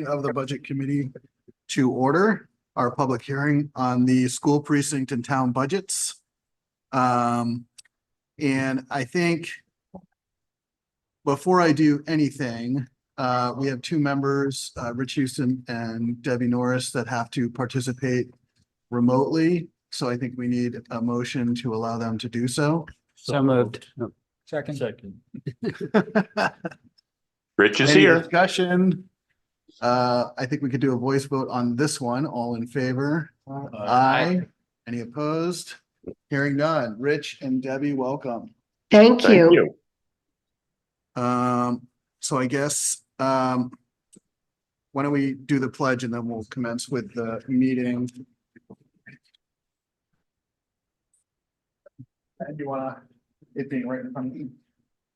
Of the Budget Committee to order our public hearing on the school precinct and town budgets. And I think before I do anything, we have two members, Rich Houston and Debbie Norris, that have to participate remotely. So I think we need a motion to allow them to do so. So moved. Second. Rich is Any here. discussion? I think we could do a voice vote on this one. All in favor? Aye. Any opposed? Hearing none. Rich and Debbie, welcome. Thank Thank you. you. So I guess, why don't we do the pledge and then we'll commence with the meeting. And you wanna, it being right in front of you.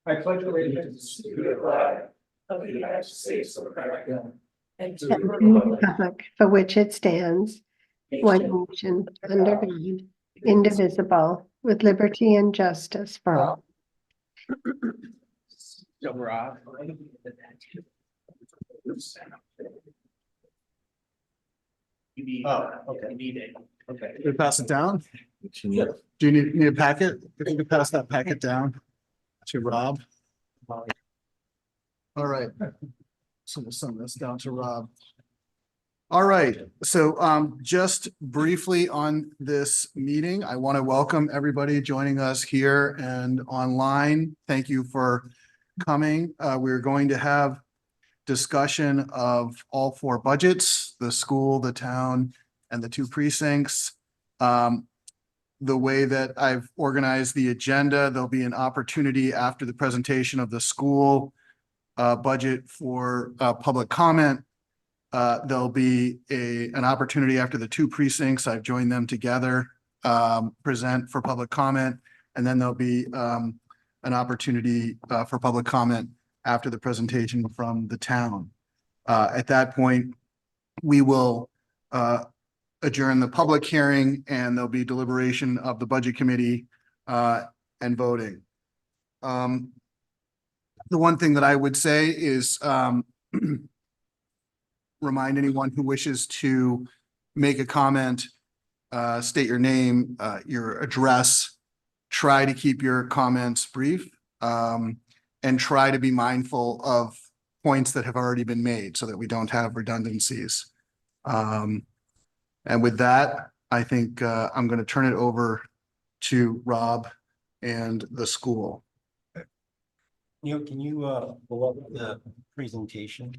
I pledge allegiance to the flag of the United States of America and to the And the republic republic for which it stands, one nation, under God, indivisible, with liberty and justice for all. So Rob. Oh, okay. You need it. Okay. Can we pass it down? Do you need a packet? If you could pass that packet down to Rob. All right. So we'll send this down to Rob. All right, so just briefly on this meeting, I want to welcome everybody joining us here and online. Thank you for coming. We're going to have discussion of all four budgets, the school, the town, and the two precincts. The way that I've organized the agenda, there'll be an opportunity after the presentation of the school budget for public comment. There'll be an opportunity after the two precincts. I've joined them together, present for public comment, and then there'll be an opportunity for public comment after the presentation from the town. At that point, we will adjourn the public hearing and there'll be deliberation of the budget committee and voting. The one thing that I would say is remind anyone who wishes to make a comment, state your name, your address, try to keep your comments brief, and try to be mindful of points that have already been made so that we don't have redundancies. And with that, I think I'm going to turn it over to Rob and the school. Neil, can you pull up the presentation?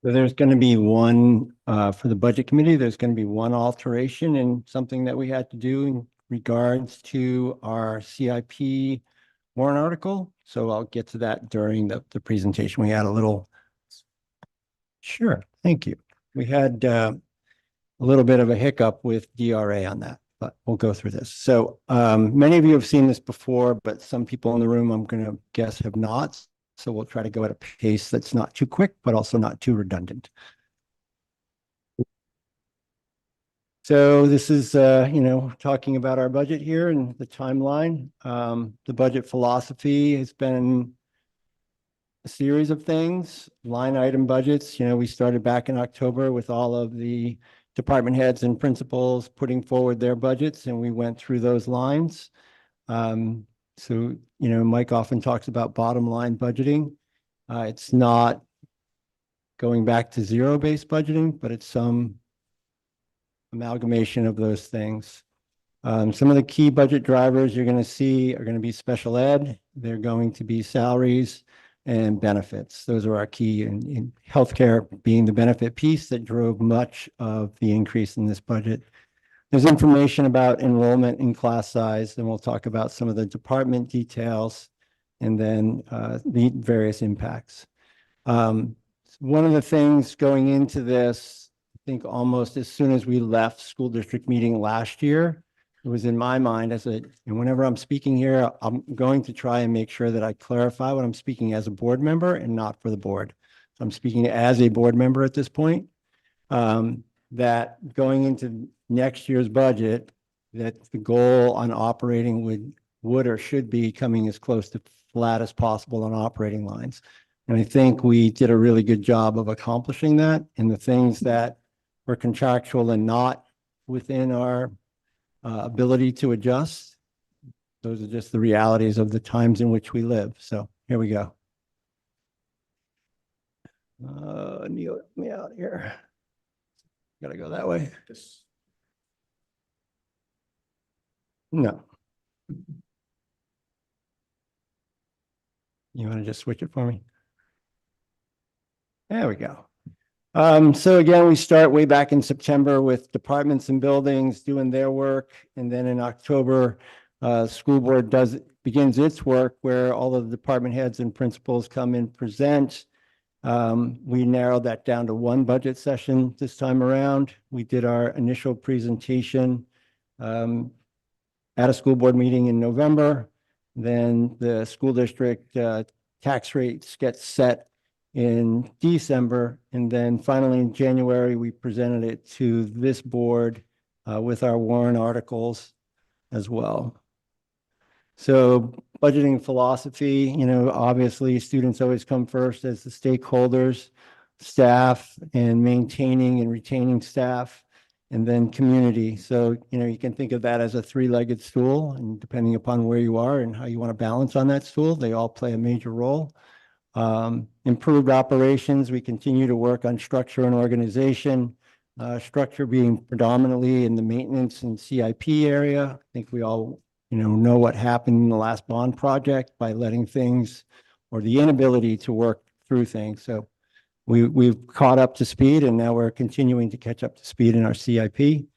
So there's going to be one, for the budget committee, there's going to be one alteration in something that we had to do in regards to our CIP warrant article. So I'll get to that during the presentation. We had a little. Sure, thank you. We had a little bit of a hiccup with DRA on that, but we'll go through this. So many of you have seen this before, but some people in the room, I'm going to guess, have not. So we'll try to go at a pace that's not too quick, but also not too redundant. So this is, talking about our budget here and the timeline. The budget philosophy has been a series of things, line item budgets. We started back in October with all of the department heads and principals putting forward their budgets, and we went through those lines. So, Mike often talks about bottom line budgeting. It's not going back to zero-based budgeting, but it's some amalgamation of those things. Some of the key budget drivers you're going to see are going to be special ed. They're going to be salaries and benefits. Those are our key in healthcare being the benefit piece that drove much of the increase in this budget. There's information about enrollment in class size, and we'll talk about some of the department details and then the various impacts. One of the things going into this, I think almost as soon as we left school district meeting last year, it was in my mind and whenever I'm speaking here, I'm going to try and make sure that I clarify what I'm speaking as a board member and not for the board. So I'm speaking as a board member at this point. That going into next year's budget, that the goal on operating would or should be coming as close to flat as possible on operating lines. And I think we did a really good job of accomplishing that. And the things that were contractual and not within our ability to adjust, those are just the realities of the times in which we live. So here we go. Neil, let me out here. Gotta go that way. No. You want to just switch it for me? There we go. So again, we start way back in September with departments and buildings doing their work. And then in October, school board begins its work where all of the department heads and principals come and present. We narrowed that down to one budget session this time around. We did our initial presentation at a school board meeting in November. Then the school district tax rates get set in December. And then finally in January, we presented it to this board with our warrant articles as well. So budgeting philosophy, obviously students always come first as the stakeholders, staff, and maintaining and retaining staff, and then community. So, you can think of that as a three-legged stool, and depending upon where you are and how you want to balance on that stool, they all play a major role. Improved operations, we continue to work on structure and organization, structure being predominantly in the maintenance and CIP area. I think we all know what happened in the last bond project by letting things or the inability to work through things. So we've caught up to speed, and now we're continuing to catch up to speed in our CIP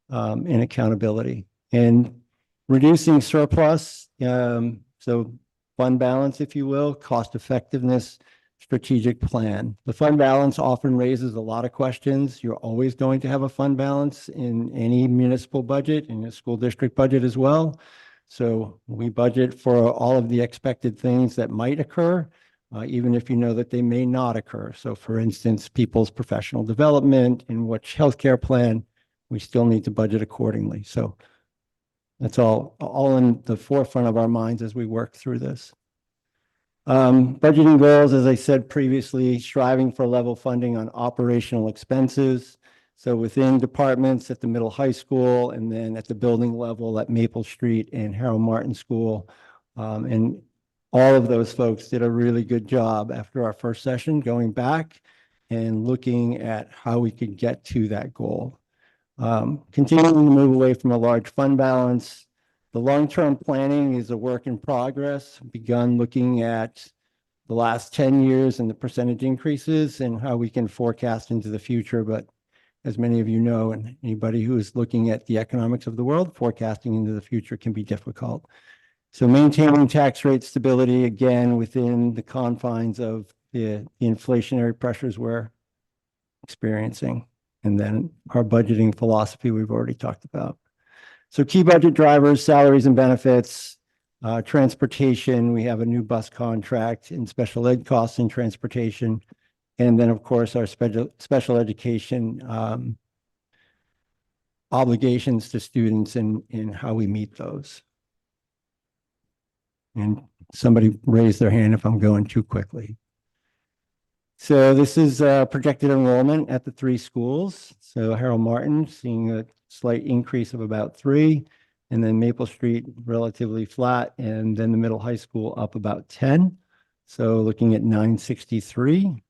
and accountability and reducing surplus. So fund balance, if you will, cost effectiveness, strategic plan. The fund balance often raises a lot of questions. You're always going to have a fund balance in any municipal budget, in a school district budget as well. So we budget for all of the expected things that might occur, even if you know that they may not occur. So for instance, people's professional development and which healthcare plan, we still need to budget accordingly. So that's all in the forefront of our minds as we work through this. Budgeting goals, as I said previously, striving for level funding on operational expenses. So within departments at the middle high school, and then at the building level at Maple Street and Harold Martin School. And all of those folks did a really good job after our first session, going back and looking at how we could get to that goal. Continuing to move away from a large fund balance. The long-term planning is a work in progress. Begun looking at the last 10 years and the percentage increases and how we can forecast into the future. But as many of you know, and anybody who is looking at the economics of the world, forecasting into the future can be difficult. So maintaining tax rate stability, again, within the confines of the inflationary pressures we're experiencing. And then our budgeting philosophy we've already talked about. So key budget drivers, salaries and benefits, transportation. We have a new bus contract and special ed costs in transportation. And then, of course, our special education obligations to students and how we meet those. And somebody raised their hand if I'm going too quickly. So this is projected enrollment at the three schools. So Harold Martin seeing a slight increase of about 3, and then Maple Street relatively flat, and then the middle high school up about 10. So looking at 963.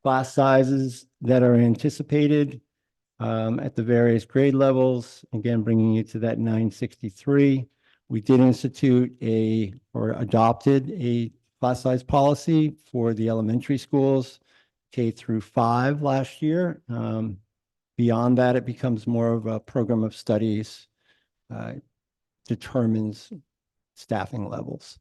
Class sizes that are anticipated at the various grade levels, again, bringing you to that 963. We did institute or adopted a class size policy for the elementary schools, K through 5 last year. Beyond that, it becomes more of a program of studies, determines staffing levels.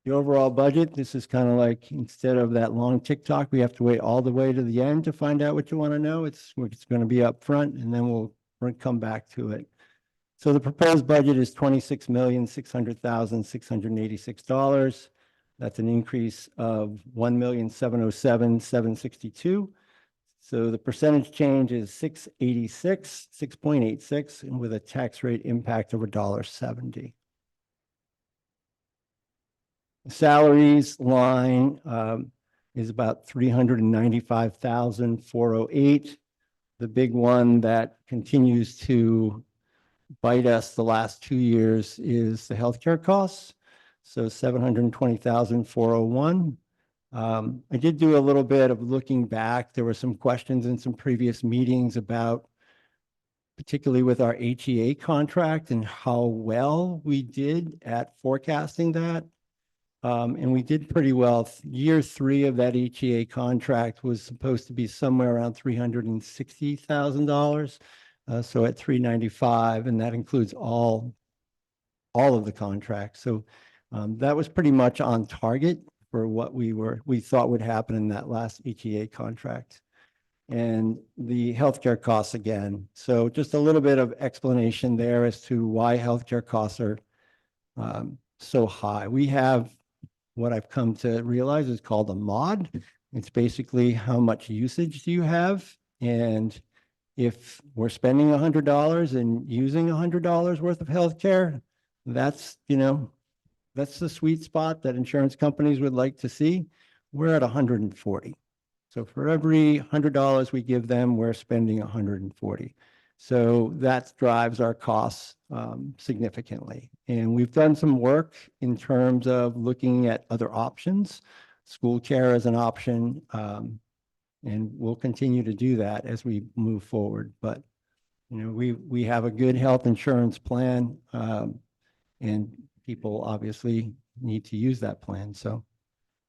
The overall budget, this is kind of like, instead of that long TikTok, we have to wait all the way to the end to find out what you want to know. It's going to be up front, and then we'll come back to it. So the proposed budget is $26,600,686. That's an increase of $1,707,762. So the percentage change is 6.86, and with a tax rate impact of $1.70. Salaries line is about 395,408. The big one that continues to bite us the last 2 years is the healthcare costs. So 720,401. I did do a little bit of looking back. There were some questions in some previous meetings about, particularly with our HEA contract, and how well we did at forecasting that. And we did pretty well. Year 3 of that HEA contract was supposed to be somewhere around $360,000. So at 395, and that includes all of the contracts. So that was pretty much on target for what we thought would happen in that last HEA contract. And the healthcare costs again. So just a little bit of explanation there as to why healthcare costs are so high. We have what I've come to realize is called a mod. It's basically how much usage do you have. And if we're spending $100 and using $100 worth of healthcare, that's, that's the sweet spot that insurance companies would like to see. We're at 140. So for every $100 we give them, we're spending 140. So that drives our costs significantly. And we've done some work in terms of looking at other options. School care is an option, and we'll continue to do that as we move forward. But we have a good health insurance plan, and people obviously need to use that plan. So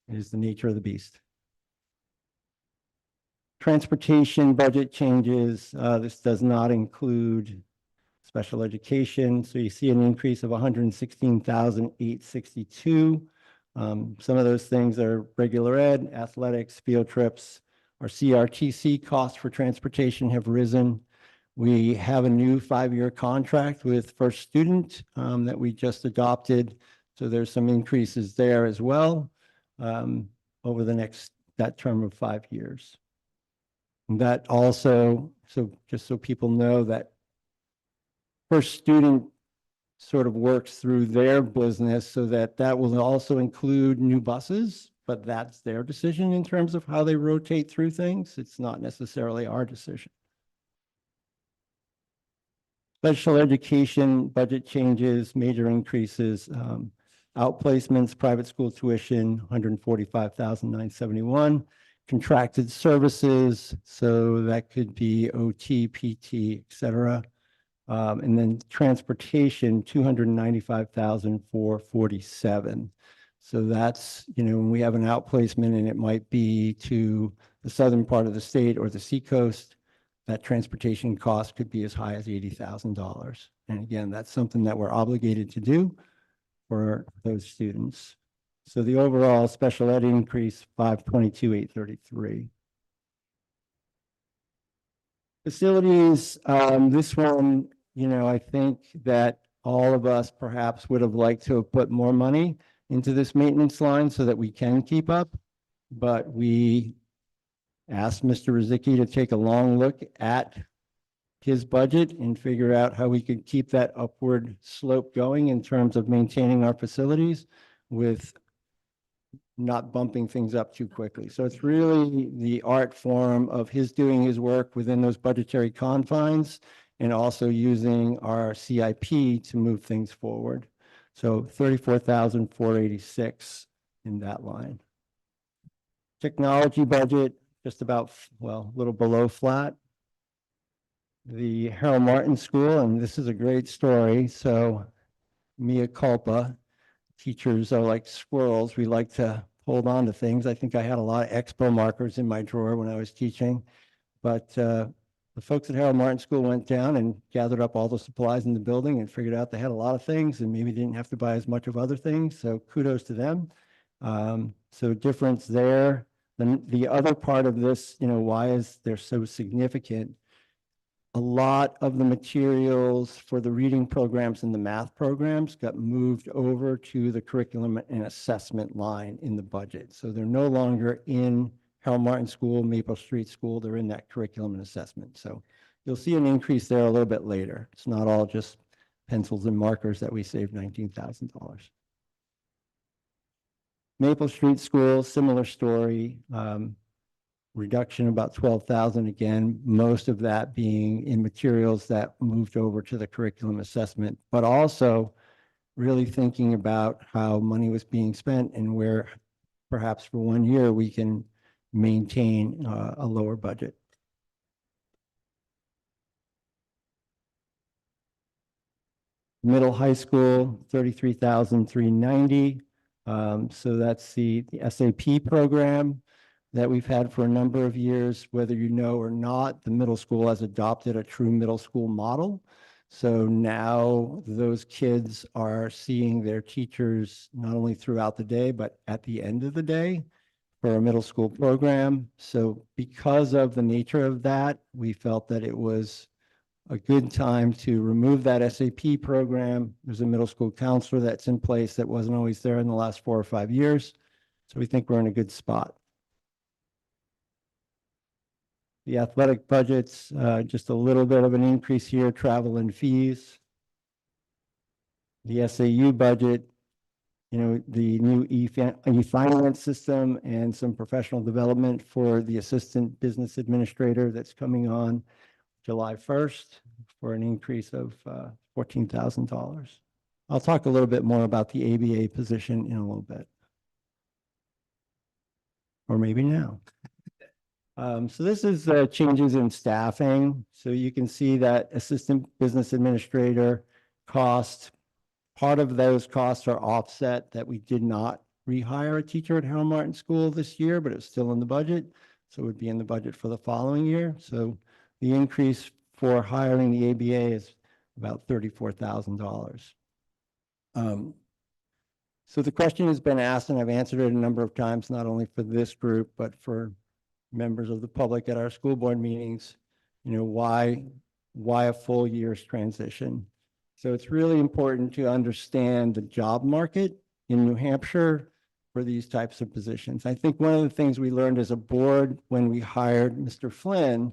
it is the nature of the beast. Transportation budget changes. This does not include special education. So you see an increase of 116,862. Some of those things are regular ed, athletics, field trips. Our CRTC costs for transportation have risen. We have a new 5-year contract with First Student that we just adopted. So there's some increases there as well over that term of 5 years. And that also, so just so people know, that First Student sort of works through their business, so that will also include new buses, but that's their decision in terms of how they rotate through things. It's not necessarily our decision. Special education budget changes, major increases, outplacements, private school tuition, 145,971. Contracted services, so that could be OT, PT, et cetera. And then transportation, 295,447. So that's, when we have an outplacement and it might be to the southern part of the state or the seacoast, that transportation cost could be as high as $80,000. And again, that's something that we're obligated to do for those students. So the overall special ed increase, 522,833. Facilities, this one, I think that all of us perhaps would have liked to have put more money into this maintenance line so that we can keep up. But we asked Mr. Rizicki to take a long look at his budget and figure out how we could keep that upward slope going in terms of maintaining our facilities with not bumping things up too quickly. So it's really the art form of his doing his work within those budgetary confines and also using our CIP to move things forward. So 34,486 in that line. Technology budget, just about, well, a little below flat. The Harold Martin School, and this is a great story. So mea culpa, teachers are like squirrels. We like to hold on to things. I think I had a lot of expo markers in my drawer when I was teaching, but the the folks at Harold Martin School went down and gathered up all the supplies in the building and figured out they had a lot of things and maybe didn't have to buy as much of other things. So kudos to them. So difference there. Then the other part of this, why is they're so significant? A lot of the materials for the reading programs and the math programs got moved over to the curriculum and assessment line in the budget. So they're no longer in Harold Martin School, Maple Street School, they're in that curriculum and assessment. So you'll see an increase there a little bit later. It's not all just pencils and markers that we saved $19,000. Maple Street School, similar story. Reduction about 12,000 again, most of that being in materials that moved over to the curriculum assessment, but also really thinking about how money was being spent and where perhaps for 1 year we can maintain a lower budget. Middle high school, 33,390. So that's the SAP program that we've had for a number of years. Whether you know or not, the middle school has adopted a true middle school model. So now those kids are seeing their teachers not only throughout the day, but at the end of the day for a middle school program. So because of the nature of that, we felt that it was a good time to remove that SAP program. There's a middle school counselor that's in place that wasn't always there in the last 4 or 5 years. So we think we're in a good spot. The athletic budgets, just a little bit of an increase here, travel and fees. The SAU budget, the new e-finance system and some professional development for the assistant business administrator that's coming on July 1st for an increase of $14,000. I'll talk a little bit more about the ABA position in a little bit. Or maybe now. So this is changes in staffing. So you can see that assistant business administrator cost, part of those costs are offset that we did not rehire a teacher at Harold Martin School this year, but it's still in the budget. So it would be in the budget for the following year. So the increase for hiring the ABA is about $34,000. So the question has been asked, and I've answered it a number of times, not only for this group, but for members of the public at our school board meetings, why a full year's transition? So it's really important to understand the job market in New Hampshire for these types of positions. I think one of the things we learned as a board when we hired Mr. Flynn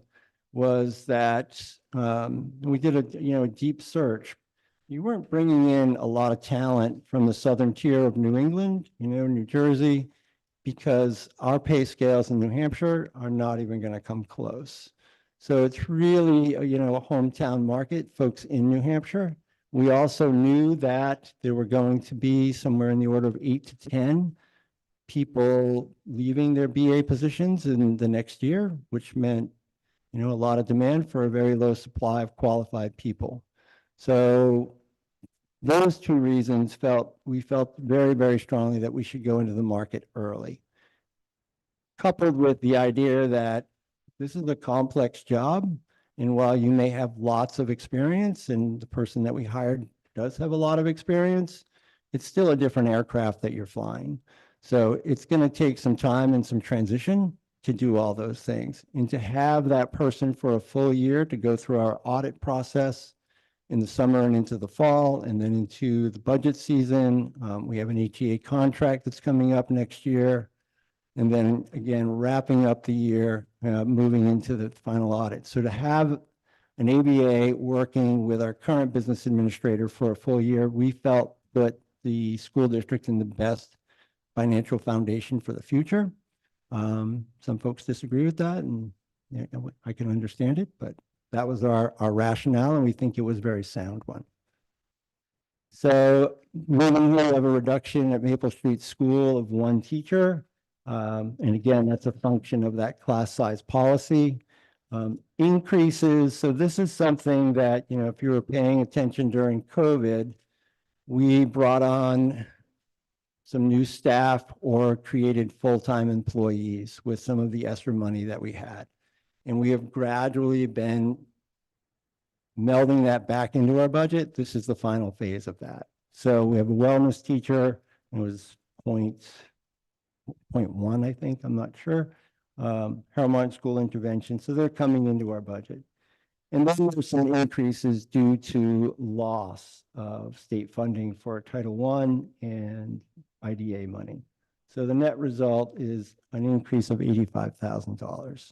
was that we did a deep search. You weren't bringing in a lot of talent from the southern tier of New England, New Jersey, because our pay scales in New Hampshire are not even going to come close. So it's really, a hometown market, folks in New Hampshire. We also knew that there were going to be somewhere in the order of 8 to 10 people leaving their BA positions in the next year, which meant, a lot of demand for a very low supply of qualified people. So those two reasons we felt very, very strongly that we should go into the market early. Coupled with the idea that this is a complex job, and while you may have lots of experience, and the person that we hired does have a lot of experience, it's still a different aircraft that you're flying. So it's going to take some time and some transition to do all those things. And to have that person for a full year to go through our audit process in the summer and into the fall, and then into the budget season. We have an ATA contract that's coming up next year. And then again, wrapping up the year, moving into the final audit. So to have an ABA working with our current business administrator for a full year, we felt put the school district in the best financial foundation for the future. Some folks disagree with that, and I can understand it, but that was our rationale, and we think it was a very sound one. So moving here, we have a reduction at Maple Street School of 1 teacher. And again, that's a function of that class size policy. Increases, so this is something that, if you were paying attention during COVID, we brought on some new staff or created full-time employees with some of the ESSER money that we had. And we have gradually been melding that back into our budget. This is the final phase of that. So we have a wellness teacher. It was point one, I think, I'm not sure. Harold Martin School intervention. So they're coming into our budget. And then there's some increases due to loss of state funding for Title I and IDA money. So the net result is an increase of $85,000.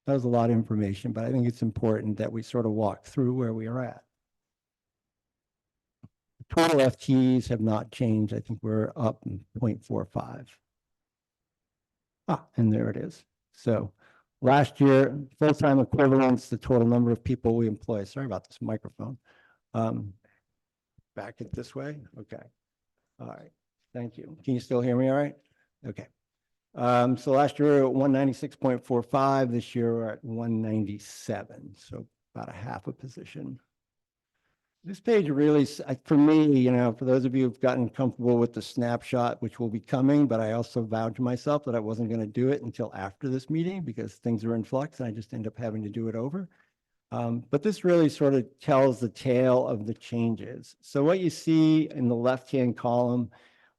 That was a lot of information, but I think it's important that we sort of walk through where we are at. Total FTEs have not changed. I think we're up 0.45. And there it is. So last year, full-time equivalents, the total number of people we employ. Sorry about this microphone. Back it this way. Okay. All right. Thank you. Can you still hear me all right? Okay. So last year we were at 196.45. This year we're at 197. So about a half a position. This page really, for me, for those of you who've gotten comfortable with the snapshot, which will be coming, but I also vowed to myself that I wasn't going to do it until after this meeting because things are in flux and I just end up having to do it over. But this really sort of tells the tale of the changes. So what you see in the left-hand column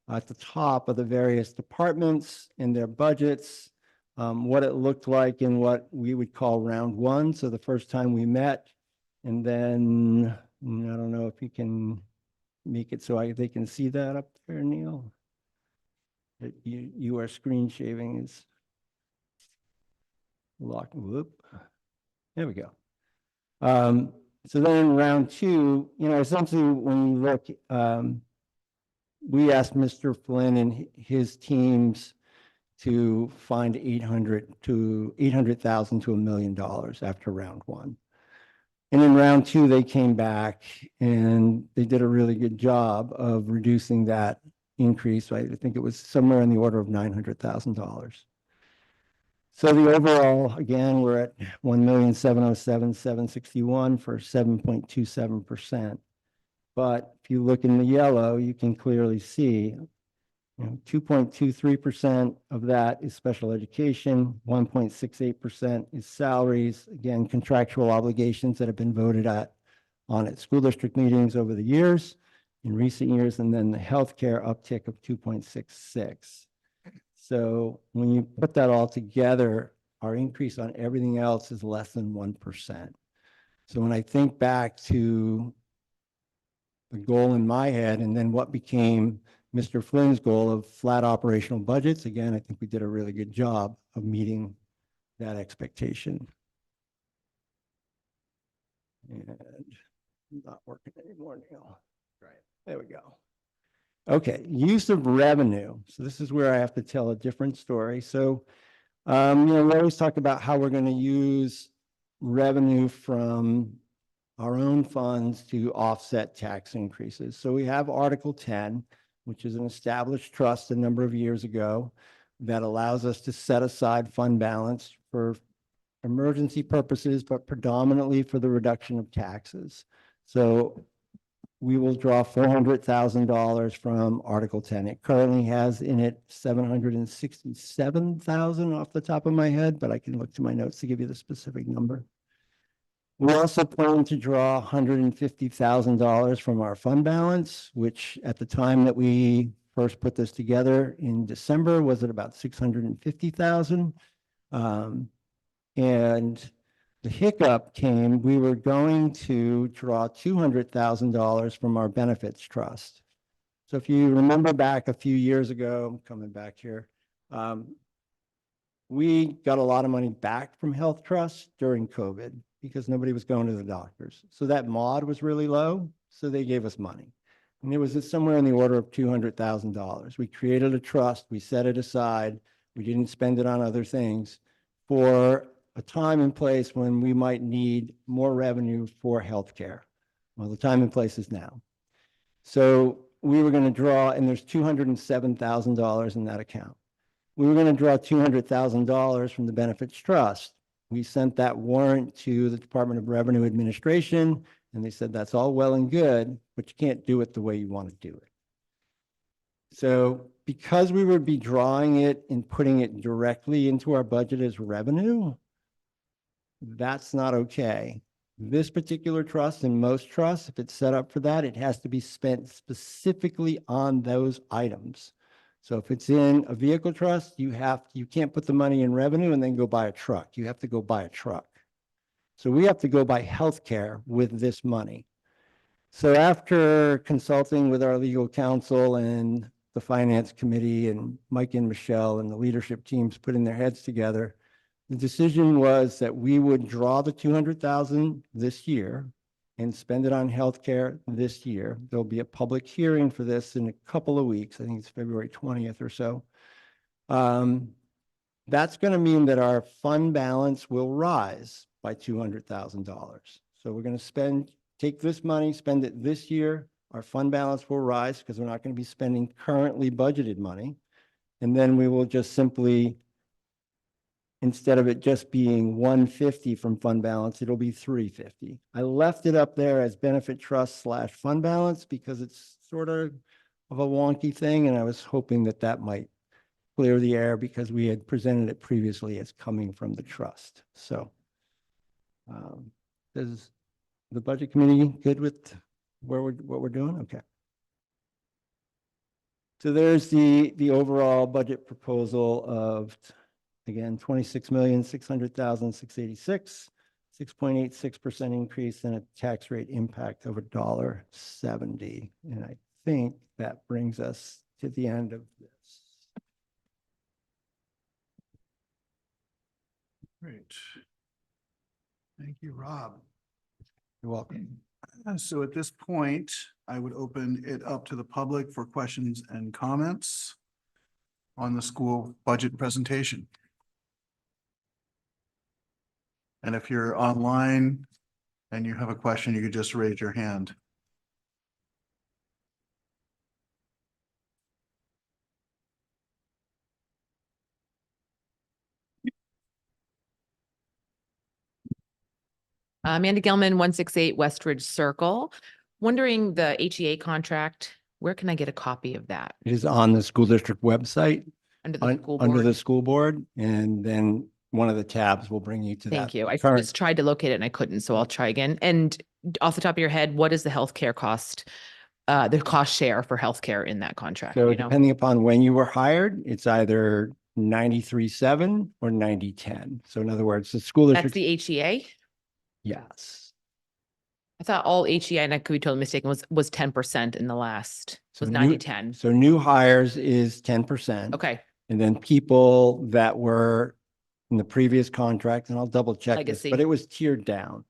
at the top of the various departments and their budgets, what it looked like in what we would call round one. So the first time we met, and then I don't know if you can make it so they can see that up there, Neil. That you are screen shaving is locked. Whoop. There we go. So then round two, essentially when you look, we asked Mr. Flynn and his teams to find $800,000 to $1 million after round one. And in round two, they came back and they did a really good job of reducing that increase. I think it was somewhere in the order of $900,000. So the overall, again, we're at 1,707,761 for 7.27%. But if you look in the yellow, you can clearly see 2.23% of that is special education, 1.68% is salaries, again, contractual obligations that have been voted on at school district meetings over the years, in recent years, and then the healthcare uptick of 2.66. So when you put that all together, our increase on everything else is less than 1%. So when I think back to the goal in my head and then what became Mr. Flynn's goal of flat operational budgets, again, I think we did a really good job of meeting that expectation. And not working anymore, Neil. Right. There we go. Okay, use of revenue. So this is where I have to tell a different story. So, we always talk about how we're going to use revenue from our own funds to offset tax increases. So we have Article 10, which is an established trust a number of years ago that allows us to set aside fund balance for emergency purposes, but predominantly for the reduction of taxes. So we will draw $400,000 from Article 10. It currently has in it $767,000 off the top of my head, but I can look to my notes to give you the specific number. We also plan to draw $150,000 from our fund balance, which at the time that we first put this together in December was at about $650,000. And the hiccup came, we were going to draw $200,000 from our benefits trust. So if you remember back a few years ago, I'm coming back here, we got a lot of money back from health trusts during COVID because nobody was going to the doctors. So that mod was really low, so they gave us money. And it was somewhere in the order of $200,000. We created a trust, we set it aside, we didn't spend it on other things for a time and place when we might need more revenue for healthcare. Well, the time and place is now. So we were going to draw, and there's $207,000 in that account. We were going to draw $200,000 from the benefits trust. We sent that warrant to the Department of Revenue Administration, and they said, that's all well and good, but you can't do it the way you want to do it. So because we would be drawing it and putting it directly into our budget as revenue, that's not okay. This particular trust and most trusts, if it's set up for that, it has to be spent specifically on those items. So if it's in a vehicle trust, you can't put the money in revenue and then go buy a truck. You have to go buy a truck. So we have to go buy healthcare with this money. So after consulting with our legal counsel and the finance committee and Mike and Michelle and the leadership teams putting their heads together, the decision was that we would draw the 200,000 this year and spend it on healthcare this year. There'll be a public hearing for this in a couple of weeks. I think it's February 20th or so. That's going to mean that our fund balance will rise by $200,000. So we're going to take this money, spend it this year. Our fund balance will rise because we're not going to be spending currently budgeted money. And then we will just simply, instead of it just being 150 from fund balance, it'll be 350. I left it up there as benefit trust / fund balance because it's sort of a wonky thing. And I was hoping that that might clear the air because we had presented it previously as coming from the trust. So is the budget committee good with what we're doing? Okay. So there's the overall budget proposal of, again, 26,600,686, 6.86% increase and a tax rate impact of $1.70. And I think that brings us to the end of this. Great. Thank you, Rob. You're welcome. So at this point, I would open it up to the public for questions and comments on the school budget presentation. And if you're online and you have a question, you could just raise your hand. Amanda Gilman, 168 Westridge Circle. Wondering the HEA contract, where can I get a copy of that? It is on the school district website Under the school under board? the school board, and then one of the tabs will bring you to that. Thank you. I current- just tried to locate it and I couldn't, so I'll try again. And off the top of your head, what is the healthcare cost, the cost share for healthcare in that contract? So You know, depending upon when you were hired, it's either 93.7 or 90.10. So in other words, the school that's district. the HEA? Yes. I thought all HEA, and I could be totally mistaken, was 10% in the last, So was new- 90-10. So new hires is 10%. Okay, And then people that were in the previous contract, and I'll double check this, but Legacy. it was tiered down.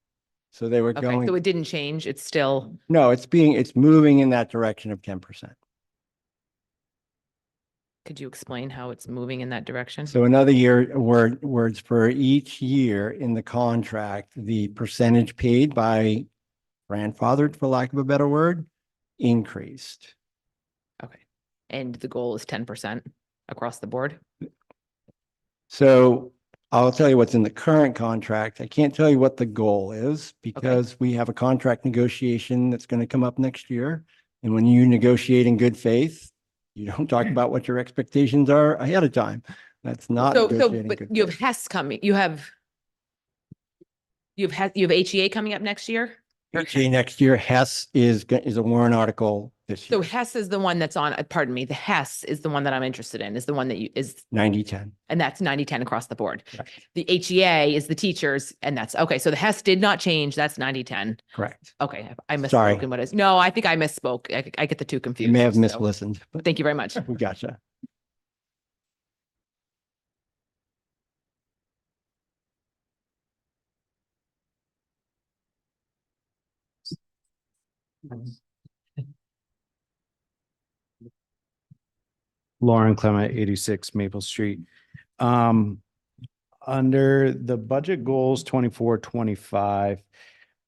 So they were okay, going. so it didn't change. It's still, No, it's moving in that direction of 10%. could you explain how it's moving in that direction? So another year, words for each year in the contract, the percentage paid by grandfathered, for lack of a better word, increased. Okay. And the goal is 10% across the board? So I'll tell you what's in the current contract. I can't tell you what the goal is because we have a contract negotiation that's going to come up next year. And when you negotiate in good faith, you don't talk about what your expectations are ahead of time. That's not So, negotiating but good you have faith. HES coming, you have HEA coming up next year? Or HA next year, HES is a warrant article this So year, HES is the one that's on, pardon me, the HES is the one that I'm interested in, is the one that is, 90-10. and that's 90-10 across the board. Correct. The HEA is the teachers, and that's, okay, so the HES did not change, that's 90-10. Correct. Okay, I Sorry. misspoke in what is, no, I think I misspoke. I get the two confused. You may have so mislistened, but Thank you very much. we gotcha. Lauren Clement, 86 Maple Street. Under the budget goals 24-25,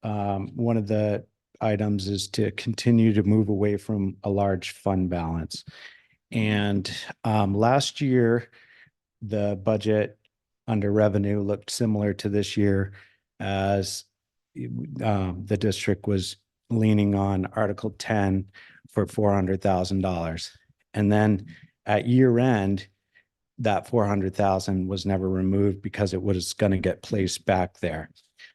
one of the items is to continue to move away from a large fund balance. And last year, the budget under revenue looked similar to this year as the district was leaning on Article 10 for $400,000. And then at year end, that 400,000 was never removed because it was going to get placed back there.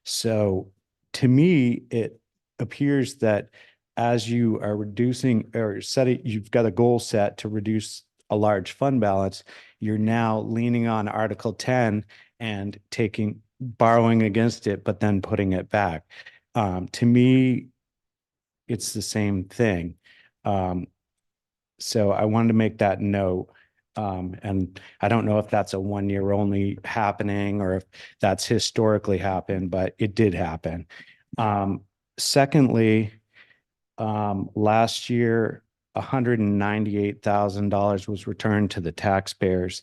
So to me, it appears that as you are reducing or setting, you've got a goal set to reduce a large fund balance, you're now leaning on Article 10 and borrowing against it, but then putting it back. To me, it's the same thing. So I wanted to make that note. And I don't know if that's a 1 year only happening or if that's historically happened, but it did happen. Secondly, last year, $198,000 was returned to the taxpayers.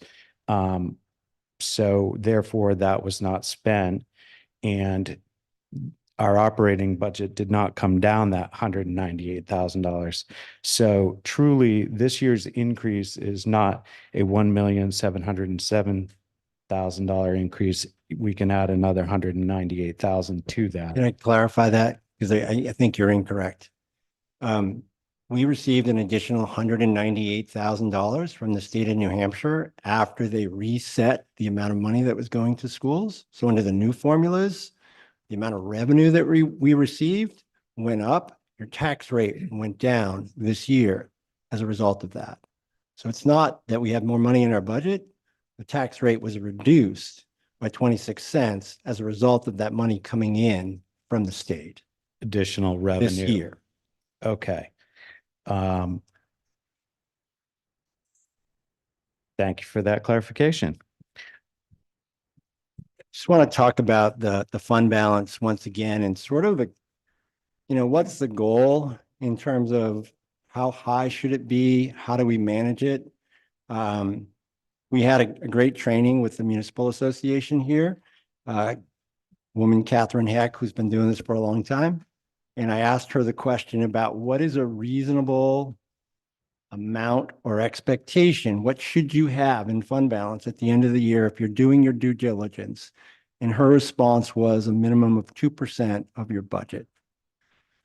So therefore that was not spent, and our operating budget did not come down that $198,000. So truly, this year's increase is not a $1,707,000 increase. We can add another 198,000 to that. Can I clarify that? Because I think you're incorrect. We received an additional $198,000 from the state of New Hampshire after they reset the amount of money that was going to schools. So under the new formulas, the amount of revenue that we received went up. Your tax rate went down this year as a result of that. So it's not that we have more money in our budget. The tax rate was reduced by 26 cents as a result of that money coming in from the state Additional revenue. this year. Okay. Thank you for that clarification. Just want to talk about the fund balance once again and sort of what's the goal in terms of how high should it be? How do we manage it? We had a great training with the Municipal Association here. Woman Catherine Heck, who's been doing this for a long time. And I asked her the question about what is a reasonable amount or expectation? What should you have in fund balance at the end of the year if you're doing your due diligence? And her response was a minimum of 2% of your budget.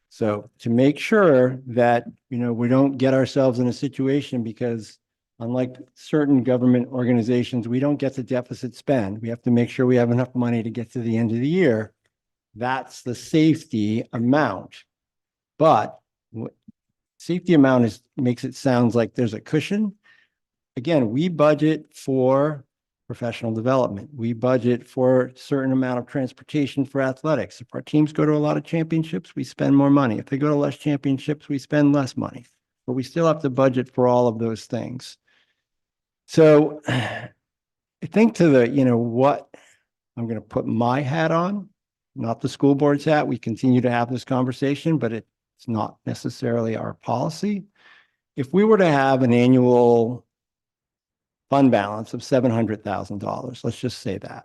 So to make sure that, we don't get ourselves in a situation, because unlike certain government organizations, we don't get to deficit spend. We have to make sure we have enough money to get to the end of the year. That's the safety amount. But safety amount makes it sound like there's a cushion. Again, we budget for professional development. We budget for a certain amount of transportation for athletics. If our teams go to a lot of championships, we spend more money. If they go to less championships, we spend less money. But we still have to budget for all of those things. So I think to the, what I'm going to put my hat on, not the school board's hat. We continue to have this conversation, but it's not necessarily our policy. If we were to have an annual fund balance of $700,000, let's just say that,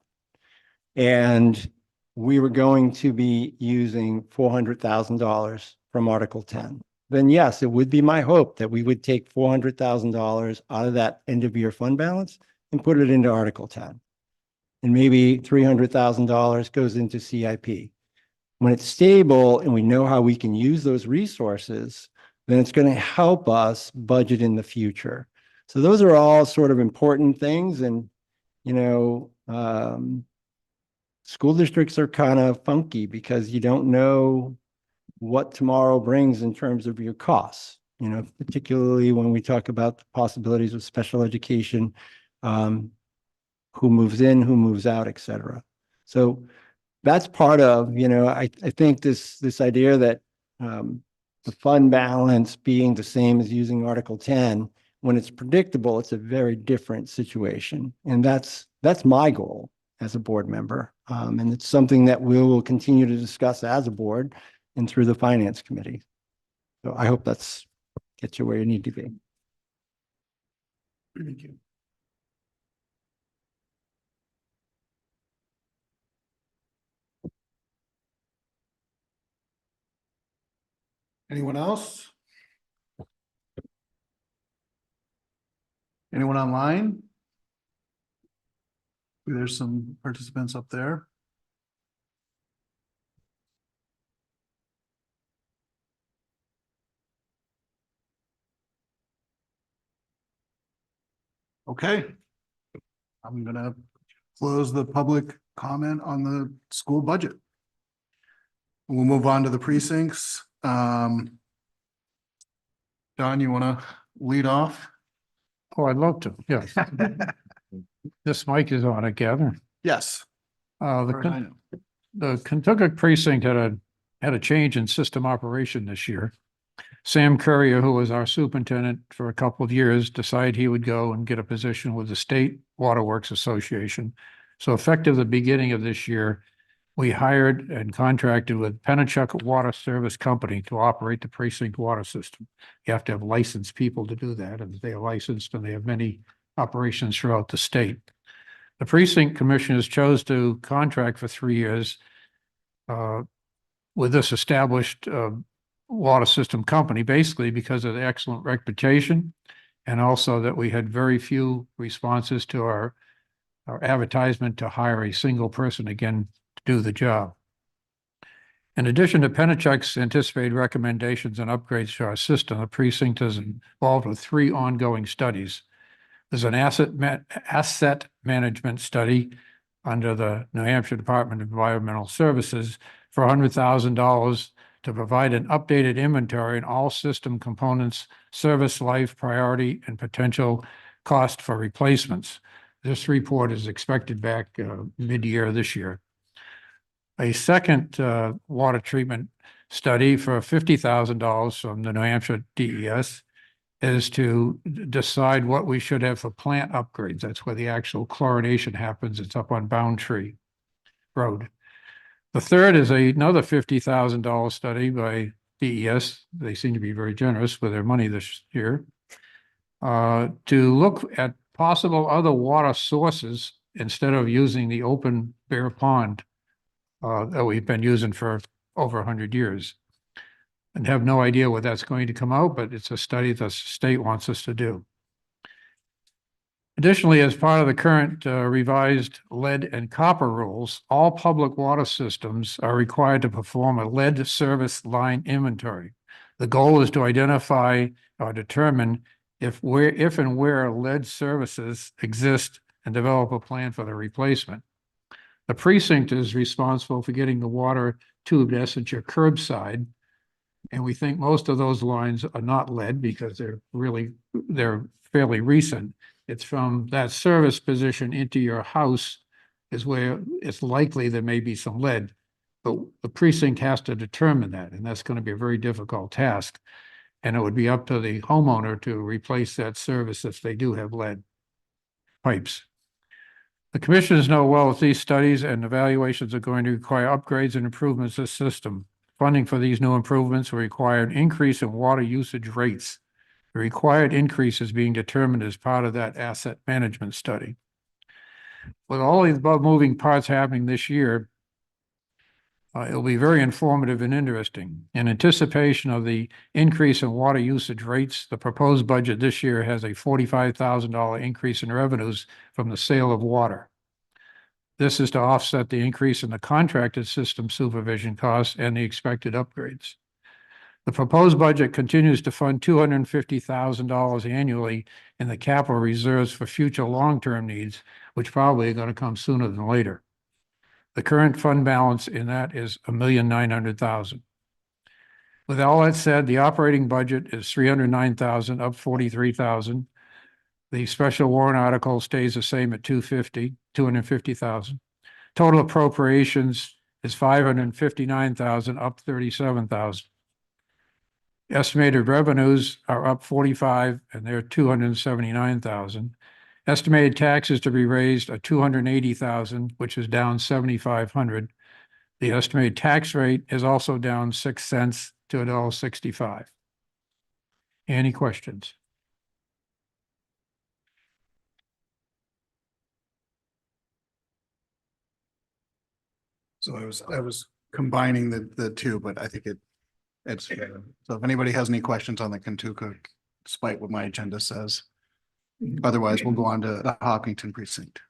and we were going to be using $400,000 from Article 10, then yes, it would be my hope that we would take $400,000 out of that end of year fund balance and put it into Article 10. And maybe $300,000 goes into CIP. When it's stable and we know how we can use those resources, then it's going to help us budget in the future. So those are all sort of important things. And, school districts are kind of funky because you don't know what tomorrow brings in terms of your costs, particularly when we talk about the possibilities of special education, who moves in, who moves out, et cetera. So that's part of, I think this idea that the fund balance being the same as using Article 10, when it's predictable, it's a very different situation. And that's my goal as a board member. And it's something that we will continue to discuss as a board and through the finance committee. So I hope that's gets you where you need to be. Thank you. Anyone else? Anyone online? There's some participants up there. Okay. I'm gonna close the public comment on the school budget. We'll move on to the precincts. Don, you want to lead off? Oh, I'd love to, yes. This mic is on, I gather. Yes. Uh, as the, far as I Ken- know. the Kentucky precinct had a change in system operation this year. Sam Courier, who was our superintendent for a couple of years, decided he would go and get a position with the State Waterworks Association. So effective the beginning of this year, we hired and contracted with Pennachuck Water Service Company to operate the precinct water system. You have to have licensed people to do that, and they are licensed, and they have many operations throughout the state. The precinct commissioners chose to contract for 3 years with this established water system company, basically because of the excellent reputation, and also that we had very few responses to our advertisement to hire a single person again to do the job. In addition to Pennachuck's anticipated recommendations and upgrades to our system, the precinct is involved with 3 ongoing studies. There's an asset management study under the New Hampshire Department of Environmental Services for $100,000 to provide an updated inventory in all system components, service life, priority, and potential cost for replacements. This report is expected back mid-year this year. A second water treatment study for $50,000 from the New Hampshire DES is to decide what we should have for plant upgrades. That's where the actual chlorination happens. It's up on Boundtree Road. The third is another $50,000 study by DES. They seem to be very generous with their money this year to look at possible other water sources instead of using the open Bear Pond that we've been using for over 100 years. And have no idea what that's going to come out, but it's a study the state wants us to do. Additionally, as part of the current revised lead and copper rules, all public water systems are required to perform a lead service line inventory. The goal is to identify or determine if and where lead services exist and develop a plan for the replacement. The precinct is responsible for getting the water tubed Essenger curbside. And we think most of those lines are not lead because they're fairly recent. It's from that service position into your house is where it's likely there may be some lead. But the precinct has to determine that, and that's going to be a very difficult task. And it would be up to the homeowner to replace that service if they do have lead pipes. The commissioners know well that these studies and evaluations are going to require upgrades and improvements to the system. Funding for these new improvements will require an increase in water usage rates. The required increase is being determined as part of that asset management study. With all the above moving parts happening this year, it'll be very informative and interesting. In anticipation of the increase in water usage rates, the proposed budget this year has a $45,000 increase in revenues from the sale of water. This is to offset the increase in the contracted system supervision costs and the expected upgrades. The proposed budget continues to fund $250,000 annually in the capital reserves for future long-term needs, which probably are going to come sooner than later. The current fund balance in that is $1,900,000. With all that said, the operating budget is $309,000, up $43,000. The special warrant article stays the same at $250,000. Total appropriations is $559,000, up $37,000. Estimated revenues are up 45, and they're 279,000. Estimated taxes to be raised are 280,000, which is down 7,500. The estimated tax rate is also down 6 cents to $1.65. Any questions? So I was combining the two, but I think it's, so if anybody has any questions on the Kentucky, despite what my agenda says. Otherwise, we'll go on to the Hopkinton precinct.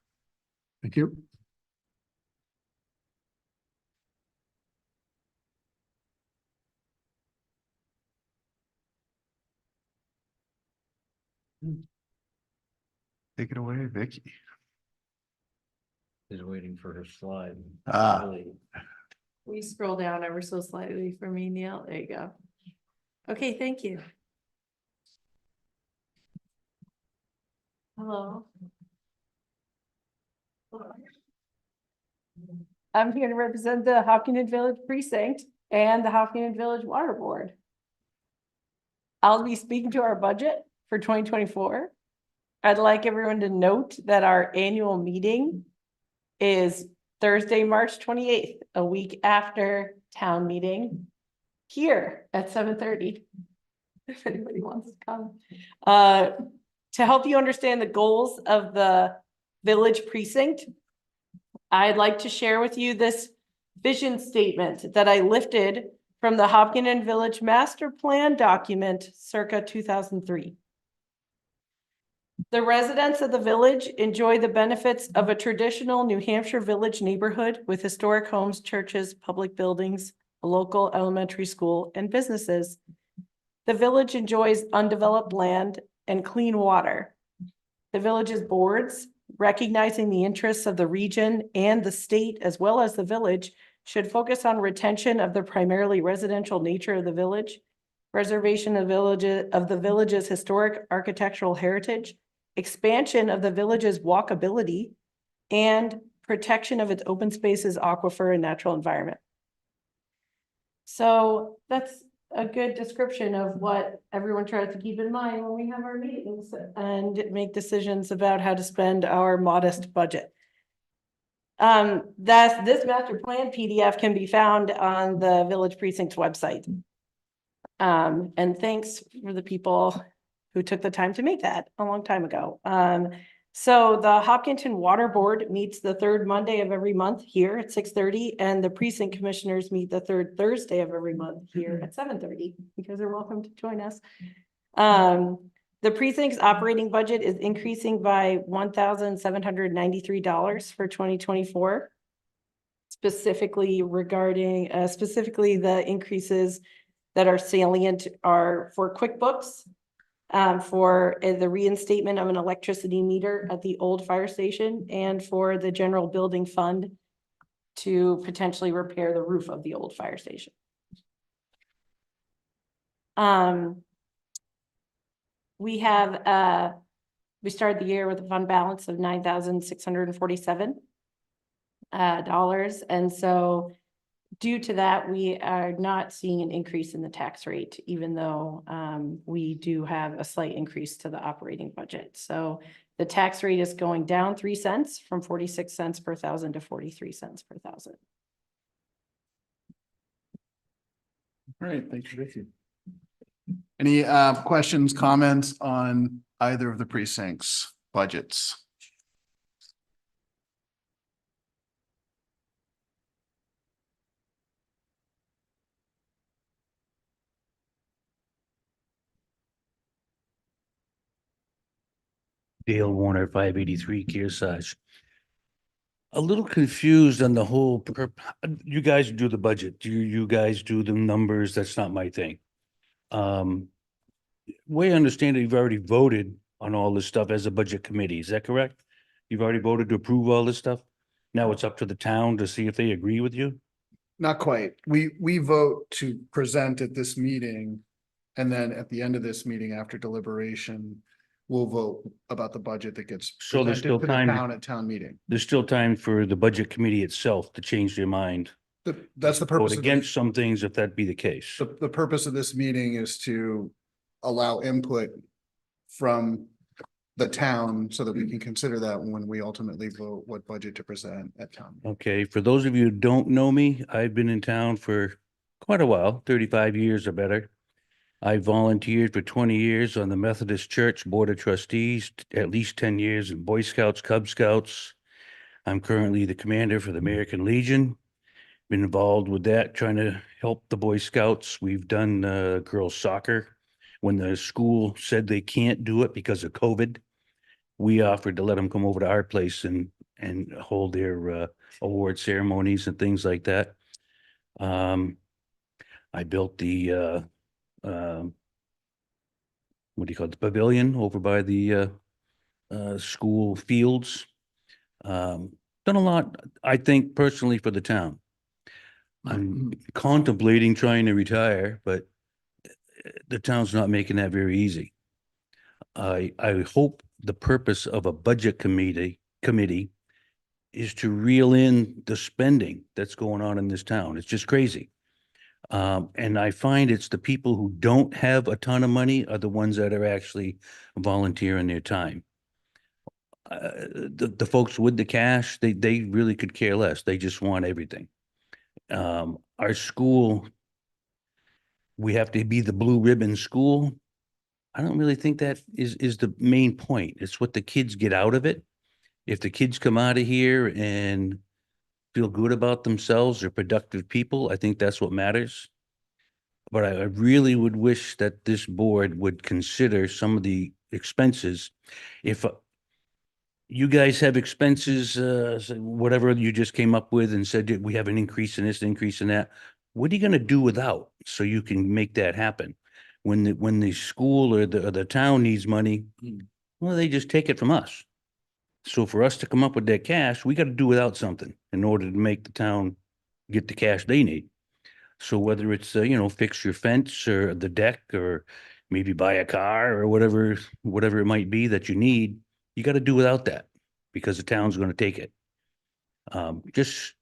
Thank you. Take it away, Vicky. Is waiting for her slide. Ah. Will you scroll down ever so slightly for me, Neil? There you go. Okay, thank you. Hello. I'm here to represent the Hopkinton Village Precinct and the Hopkinton Village Water Board. I'll be speaking to our budget for 2024. I'd like everyone to note that our annual meeting is Thursday, March 28th, a week after town meeting here at 7:30. If anybody wants to come. To help you understand the goals of the village precinct, I'd like to share with you this vision statement that I lifted from the Hopkinton Village Master Plan document circa 2003. The residents of the village enjoy the benefits of a traditional New Hampshire village neighborhood with historic homes, churches, public buildings, a local elementary school, and businesses. The village enjoys undeveloped land and clean water. The village's boards, recognizing the interests of the region and the state as well as the village, should focus on retention of the primarily residential nature of the village, preservation of the village's historic architectural heritage, expansion of the village's walkability, and protection of its open spaces, aquifer, and natural environment. So that's a good description of what everyone tries to keep in mind when we have our meetings and make decisions about how to spend our modest budget. This master plan PDF can be found on the Village Precinct's website. And thanks for the people who took the time to make that a long time ago. So the Hopkinton Water Board meets the third Monday of every month here at 6:30, and the precinct commissioners meet the third Thursday of every month here at 7:30, because they're welcome to join us. The precinct's operating budget is increasing by $1,793 for 2024. Specifically regarding, the increases that are salient are for QuickBooks, for the reinstatement of an electricity meter at the old fire station, and for the general building fund to potentially repair the roof of the old fire station. We started the year with a fund balance of $9,647 dollars, and so due to that, we are not seeing an increase in the tax rate, even though we do have a slight increase to the operating budget. So the tax rate is going down 3 cents from 46 cents per thousand to 43 cents per thousand. All right, thank you, Vicky. Any questions, comments on either of the precincts' budgets? Dale Warner, 583 Kearsarge. A little confused on the whole, you guys do the budget, you guys do the numbers, that's not my thing. Way I understand it, you've already voted on all this stuff as a budget committee, is that correct? You've already voted to approve all this stuff? Now it's up to the town to see if they agree with you? Not quite. We vote to present at this meeting. And then at the end of this meeting, after deliberation, we'll vote about the budget that gets So there's presented still to the time. town at town meeting. There's still time for the budget committee itself to change their mind. That's the Vote purpose. against some things if that be the case. The purpose of this meeting is to allow input from the town so that we can consider that when we ultimately vote what budget to present at town. Okay, for those of you who don't know me, I've been in town for quite a while, 35 years or better. I volunteered for 20 years on the Methodist Church Board of Trustees, at least 10 years in Boy Scouts, Cub Scouts. I'm currently the commander for the American Legion. Been involved with that, trying to help the Boy Scouts. We've done girls soccer. When the school said they can't do it because of COVID, we offered to let them come over to our place and hold their award ceremonies and things like that. I built the what do you call it, the pavilion over by the school fields. Done done a lot, I think personally for the town. I'm contemplating trying to retire, but the town's not making that very easy. I hope the purpose of a budget committee is to reel in the spending that's going on in this town. It's just crazy. And I find it's the people who don't have a ton of money are the ones that are actually volunteering their time. The folks with the cash, they really could care less. They just want everything. Our school, we have to be the blue ribbon school. I don't really think that is the main point. It's what the kids get out of it. If the kids come out of here and feel good about themselves, they're productive people, I think that's what matters. But I really would wish that this board would consider some of the expenses. If you guys have expenses, whatever you just came up with and said that we have an increase in this, increase in that, what are you gonna do without so you can make that happen? When the school or the town needs money, well, they just take it from us. So for us to come up with that cash, we gotta do without something in order to make the town get the cash they need. So whether it's, fix your fence or the deck or maybe buy a car or whatever it might be that you need, you got to do without that because the town's going to take it. Just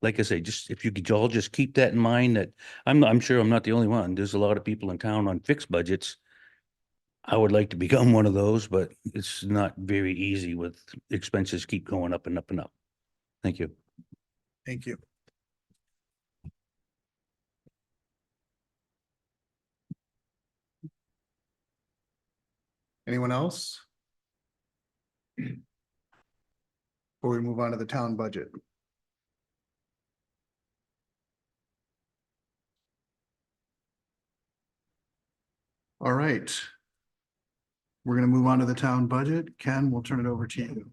like I say, just if you could all just keep that in mind that I'm sure I'm not the only one. There's a lot of people in town on fixed budgets. I would like to become one of those, but it's not very easy with expenses keep going up and up and up. Thank you. Thank you. Anyone else? Before we move on to the town budget. All right. We're going to move on to the town budget. Ken, we'll turn it over to you.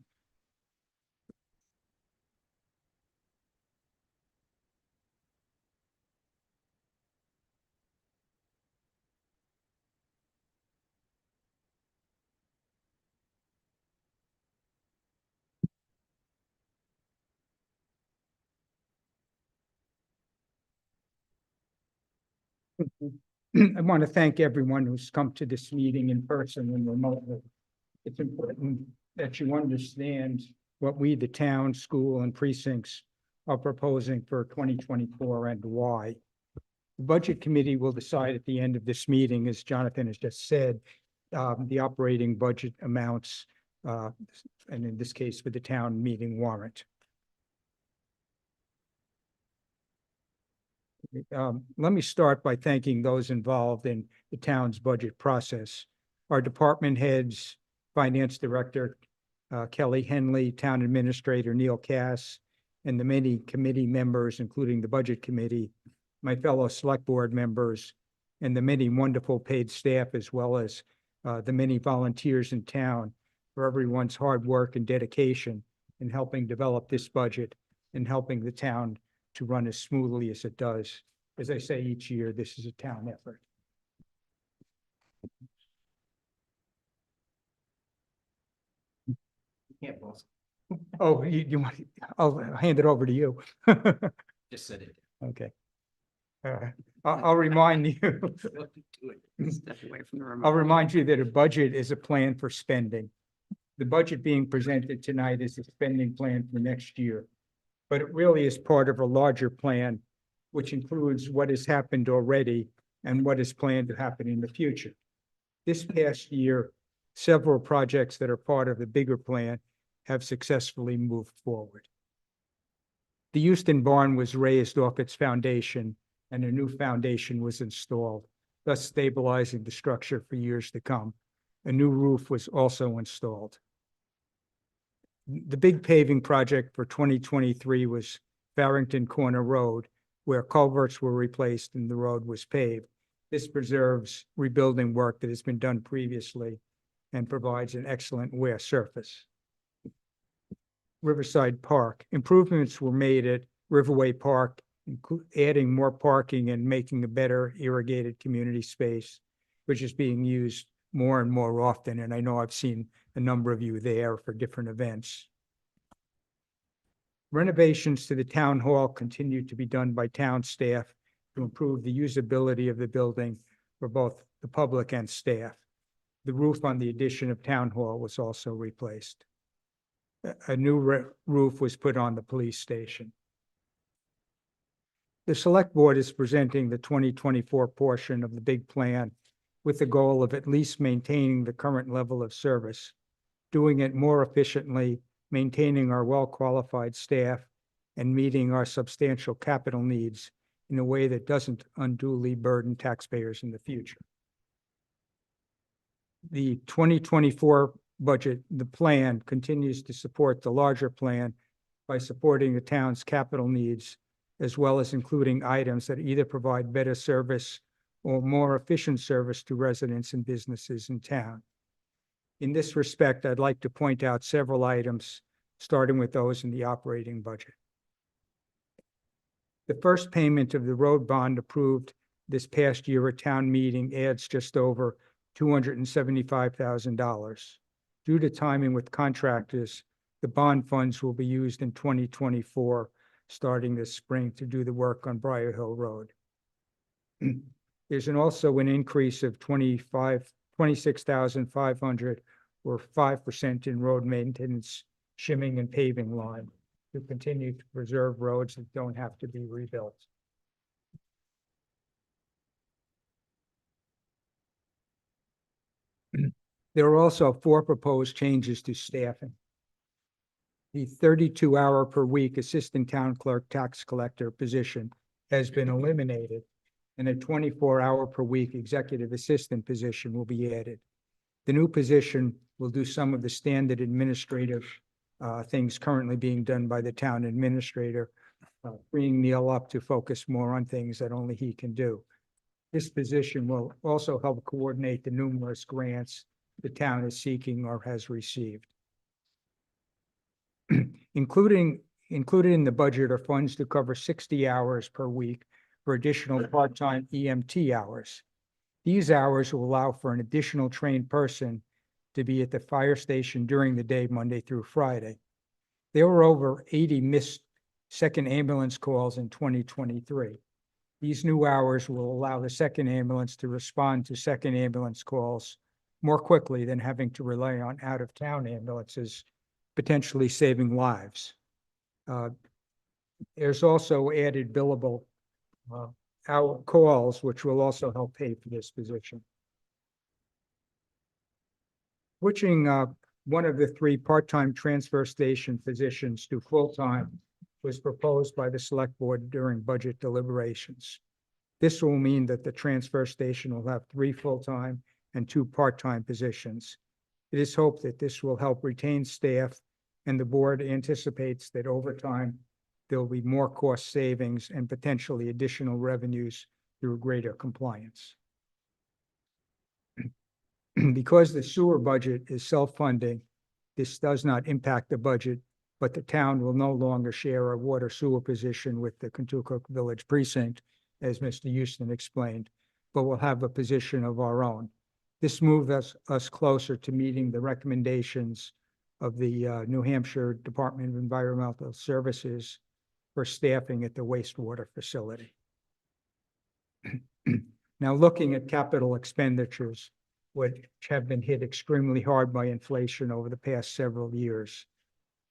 I want to thank everyone who's come to this meeting in person and remotely. It's important that you understand what we, the town, school, and precincts are proposing for 2024 and why. The Budget Committee will decide at the end of this meeting, as Jonathan has just said, the operating budget amounts, and in this case, for the town meeting warrant. Let me start by thanking those involved in the town's budget process. Our department heads, Finance Director Kelly Henley, Town Administrator Neil Cass, and the many committee members, including the Budget Committee, my fellow Select Board members, and the many wonderful paid staff, as well as the many volunteers in town for everyone's hard work and dedication in helping develop this budget and helping the town to run as smoothly as it does. As I say each year, this is a town effort. Oh, you want, I'll hand it over to you. Just said it. Okay. I'll remind you. I'll remind you that a budget is a plan for spending. The budget being presented tonight is a spending plan for next year. But it really is part of a larger plan, which includes what has happened already and what is planned to happen in the future. This past year, several projects that are part of the bigger plan have successfully moved forward. The Houston barn was raised off its foundation and a new foundation was installed, thus stabilizing the structure for years to come. A new roof was also installed. The big paving project for 2023 was Farrington Corner Road, where culverts were replaced and the road was paved. This preserves rebuilding work that has been done previously and provides an excellent wear surface. Riverside Park, improvements were made at Riverway Park, adding more parking and making a better irrigated community space, which is being used more and more often. And I know I've seen a number of you there for different events. Renovations to the town hall continue to be done by town staff to improve the usability of the building for both the public and staff. The roof on the addition of town hall was also replaced. A new roof was put on the police station. The select board is presenting the 2024 portion of the big plan with the goal of at least maintaining the current level of service, doing it more efficiently, maintaining our well-qualified staff, and meeting our substantial capital needs in a way that doesn't unduly burden taxpayers in the future. The 2024 budget, the plan continues to support the larger plan by supporting the town's capital needs, as well as including items that either provide better service or more efficient service to residents and businesses in town. In this respect, I'd like to point out several items, starting with those in the operating budget. The first payment of the road bond approved this past year at town meeting adds just over $275,000. Due to timing with contractors, the bond funds will be used in 2024, starting this spring, to do the work on Briar Hill Road. There's also an increase of $26,500 or 5% in road maintenance, shimming and paving line to continue to preserve roads that don't have to be rebuilt. There are also 4 proposed changes to staffing. The 32-hour per week assistant town clerk tax collector position has been eliminated, and a 24-hour per week executive assistant position will be added. The new position will do some of the standard administrative things currently being done by the town administrator, freeing Neil up to focus more on things that only he can do. This position will also help coordinate the numerous grants the town is seeking or has received. Included in the budget are funds to cover 60 hours per week for additional part-time EMT hours. These hours will allow for an additional trained person to be at the fire station during the day, Monday through Friday. There were over 80 missed second ambulance calls in 2023. These new hours will allow the second ambulance to respond to second ambulance calls more quickly than having to rely on out-of-town ambulances, potentially saving lives. There's also added billable hour calls, which will also help pay for this position. Switching one of the 3 part-time transfer station positions to full-time was proposed by the select board during budget deliberations. This will mean that the transfer station will have 3 full-time and 2 part-time positions. It is hoped that this will help retain staff, and the board anticipates that over time, there will be more cost savings and potentially additional revenues through greater compliance. Because the sewer budget is self-funding, this does not impact the budget, but the town will no longer share a water sewer position with the Kentucky Village Precinct, as Mr. Houston explained, but we'll have a position of our own. This moves us closer to meeting the recommendations of the New Hampshire Department of Environmental Services for staffing at the wastewater facility. Now, looking at capital expenditures, which have been hit extremely hard by inflation over the past several years.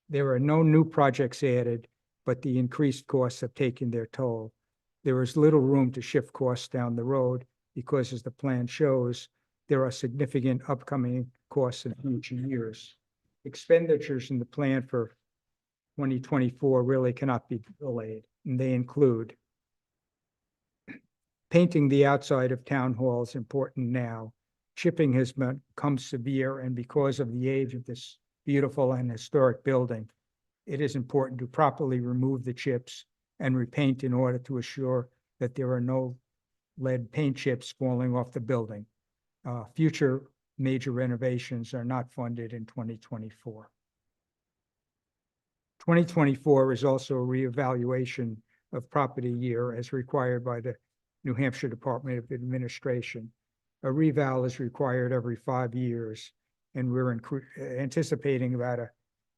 There are no new projects added, but the increased costs have taken their toll. There is little room to shift costs down the road because, as the plan shows, there are significant upcoming costs in future years. Expenditures in the plan for 2024 really cannot be delayed, and they include painting the outside of town hall is important now. Chipping has become severe, and because of the age of this beautiful and historic building, it is important to properly remove the chips and repaint in order to assure that there are no lead paint chips falling off the building. Future major renovations are not funded in 2024. 2024 is also a reevaluation of property year as required by the New Hampshire Department of Administration. A reval is required every 5 years, and we're anticipating about a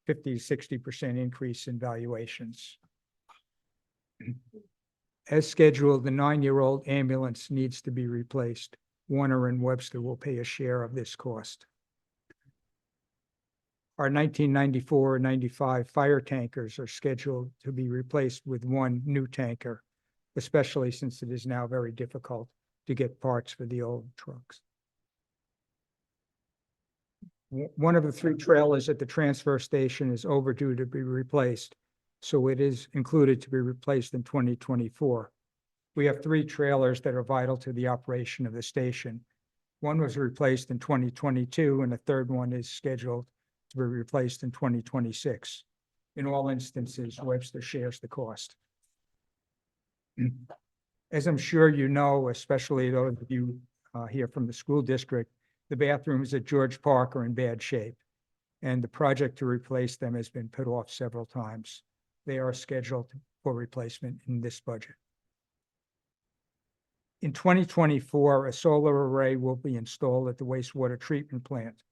50 to 60% increase in valuations. As scheduled, the 9-year-old ambulance needs to be replaced. Warner and Webster will pay a share of this cost. Our 1994 and 95 fire tankers are scheduled to be replaced with one new tanker, especially since it is now very difficult to get parts for the old trucks. One of the 3 trailers at the transfer station is overdue to be replaced, so it is included to be replaced in 2024. We have 3 trailers that are vital to the operation of the station. One was replaced in 2022, and a third one is scheduled to be replaced in 2026. In all instances, Webster shares the cost. As I'm sure you know, especially those of you here from the school district, the bathrooms at George Park are in bad shape, and the project to replace them has been put off several times. They are scheduled for replacement in this budget. In 2024, a solar array will be installed at the wastewater treatment plant,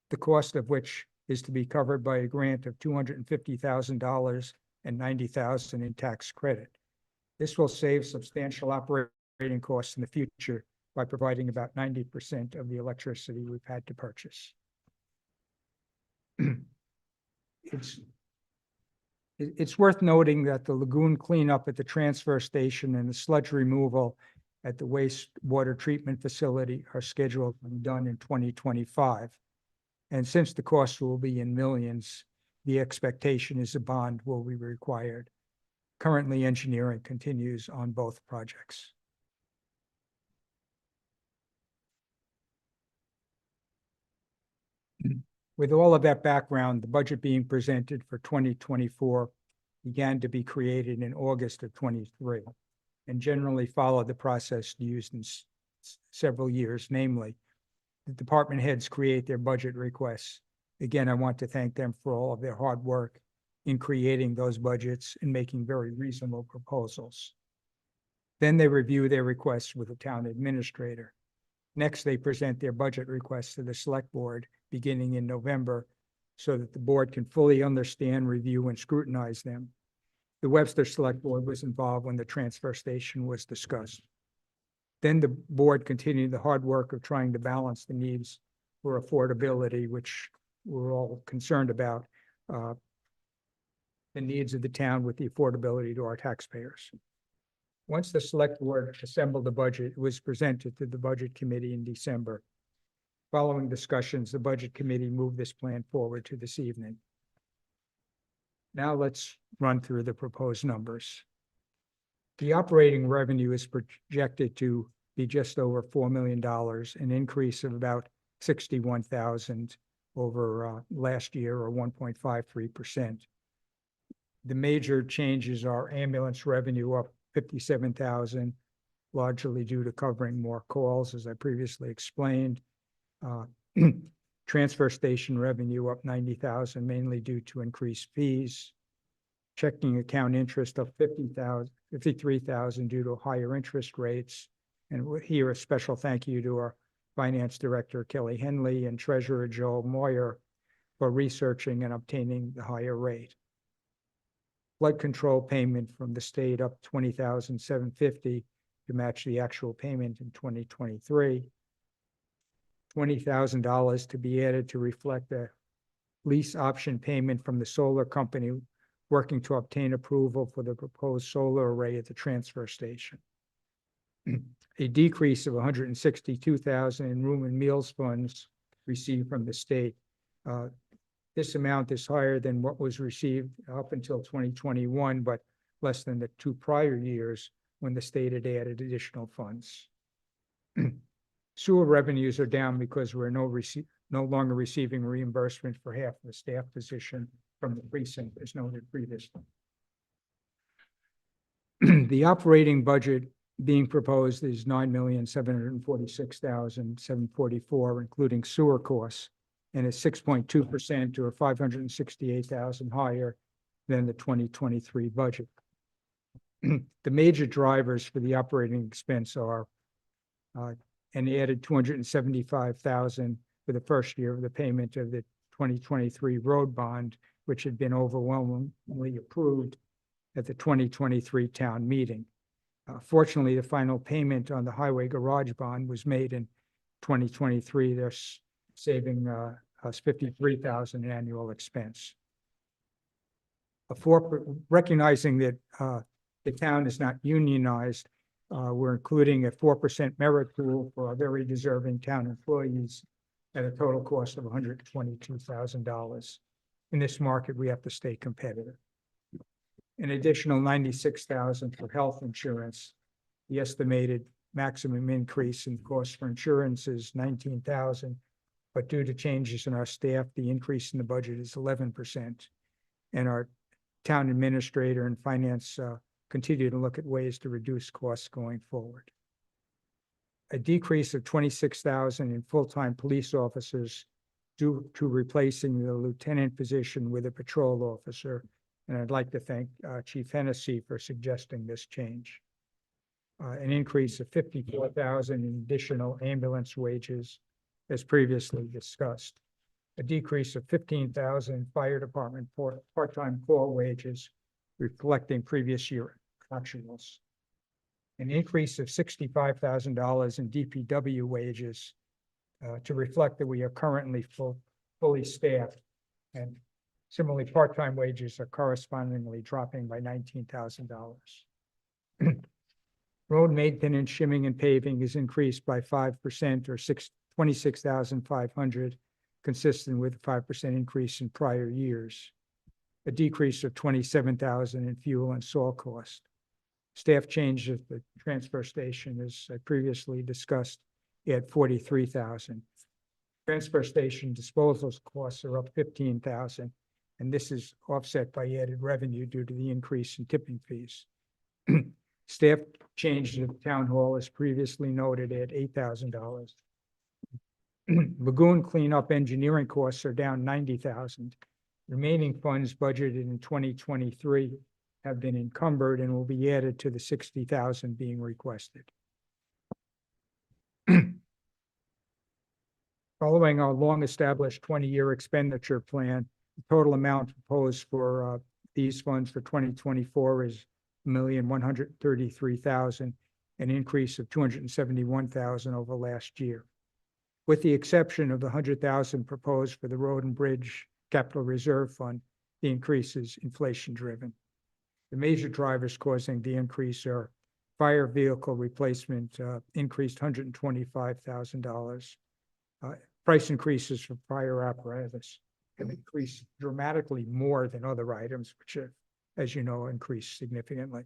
the cost of which is to be covered by a grant of $250,000 and $90,000 in tax credit. This will save substantial operating costs in the future by providing about 90% of the electricity we've had to purchase. It's worth noting that the lagoon cleanup at the transfer station and the sludge removal at the wastewater treatment facility are scheduled to be done in 2025. And since the cost will be in millions, the expectation is a bond will be required. Currently, engineering continues on both projects. With all of that background, the budget being presented for 2024 began to be created in August of 23 and generally followed the process used in several years, namely, the department heads create their budget requests. Again, I want to thank them for all of their hard work in creating those budgets and making very reasonable proposals. Then they review their requests with the town administrator. Next, they present their budget requests to the select board beginning in November so that the board can fully understand, review, and scrutinize them. The Webster Select Board was involved when the transfer station was discussed. Then the board continued the hard work of trying to balance the needs for affordability, which we're all concerned about, the needs of the town with the affordability to our taxpayers. Once the select board assembled the budget, it was presented to the budget committee in December. Following discussions, the budget committee moved this plan forward to this evening. Now let's run through the proposed numbers. The operating revenue is projected to be just over $4 million, an increase of about 61,000 over last year, or 1.53%. The major changes are ambulance revenue up 57,000, largely due to covering more calls, as I previously explained. Transfer station revenue up 90,000, mainly due to increased fees. Checking account interest up 53,000 due to higher interest rates. And here a special thank you to our finance director, Kelly Henley, and treasurer, Joel Moyer, for researching and obtaining the higher rate. Flood control payment from the state up 20,750 to match the actual payment in 2023. $20,000 to be added to reflect a lease option payment from the solar company working to obtain approval for the proposed solar array at the transfer station. A decrease of 162,000 in room and meals funds received from the state. This amount is higher than what was received up until 2021, but less than the 2 prior years when the state had added additional funds. Sewer revenues are down because we're no longer receiving reimbursement for half the staff position from the precinct, as noted previously. The operating budget being proposed is $9,746,744, including sewer costs, and is 6.2% or 568,000 higher than the 2023 budget. The major drivers for the operating expense are an added 275,000 for the first year of the payment of the 2023 road bond which had been overwhelmingly approved at the 2023 town meeting. Fortunately, the final payment on the highway garage bond was made in 2023. They're saving us $53,000 in annual expense. Recognizing that the town is not unionized, we're including a 4% merit pool for our very deserving town employees at a total cost of $122,000. In this market, we have to stay competitive. An additional $96,000 for health insurance. The estimated maximum increase in cost for insurance is $19,000, but due to changes in our staff, the increase in the budget is 11%. And our town administrator and finance continue to look at ways to reduce costs going forward. A decrease of $26,000 in full-time police officers due to replacing the lieutenant position with a patrol officer. And I'd like to thank Chief Hennessy for suggesting this change. An increase of $54,000 in additional ambulance wages, as previously discussed. A decrease of $15,000 in fire department part-time call wages, reflecting previous year actuals. An increase of $65,000 in DPW wages to reflect that we are currently fully staffed, and similarly, part-time wages are correspondingly dropping by $19,000. Road maintenance, shimming, and paving is increased by 5% or $26,500, consistent with a 5% increase in prior years. A decrease of $27,000 in fuel and saw cost. Staff change at the transfer station, as I previously discussed, at $43,000. Transfer station disposal costs are up $15,000, and this is offset by added revenue due to the increase in tipping fees. Staff change at the town hall, as previously noted, at $8,000. Lagoon cleanup engineering costs are down $90,000. Remaining funds budgeted in 2023 have been encumbered and will be added to the $60,000 being requested. Following our long-established 20-year expenditure plan, the total amount proposed for these funds for 2024 is $1,133,000, an increase of $271,000 over last year. With the exception of the $100,000 proposed for the Road and Bridge Capital Reserve Fund, the increase is inflation-driven. The major drivers causing the increase are fire vehicle replacement, increased $125,000. Price increases for fire apparatus have increased dramatically more than other items, which have, as you know, increased significantly.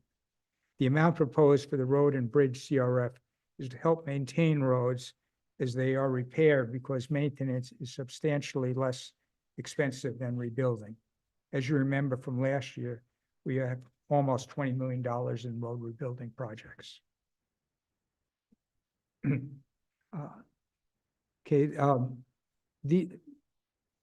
The amount proposed for the Road and Bridge CRF is to help maintain roads as they are repaired, because maintenance is substantially less expensive than rebuilding. As you remember from last year, we have almost $20 million in road rebuilding projects.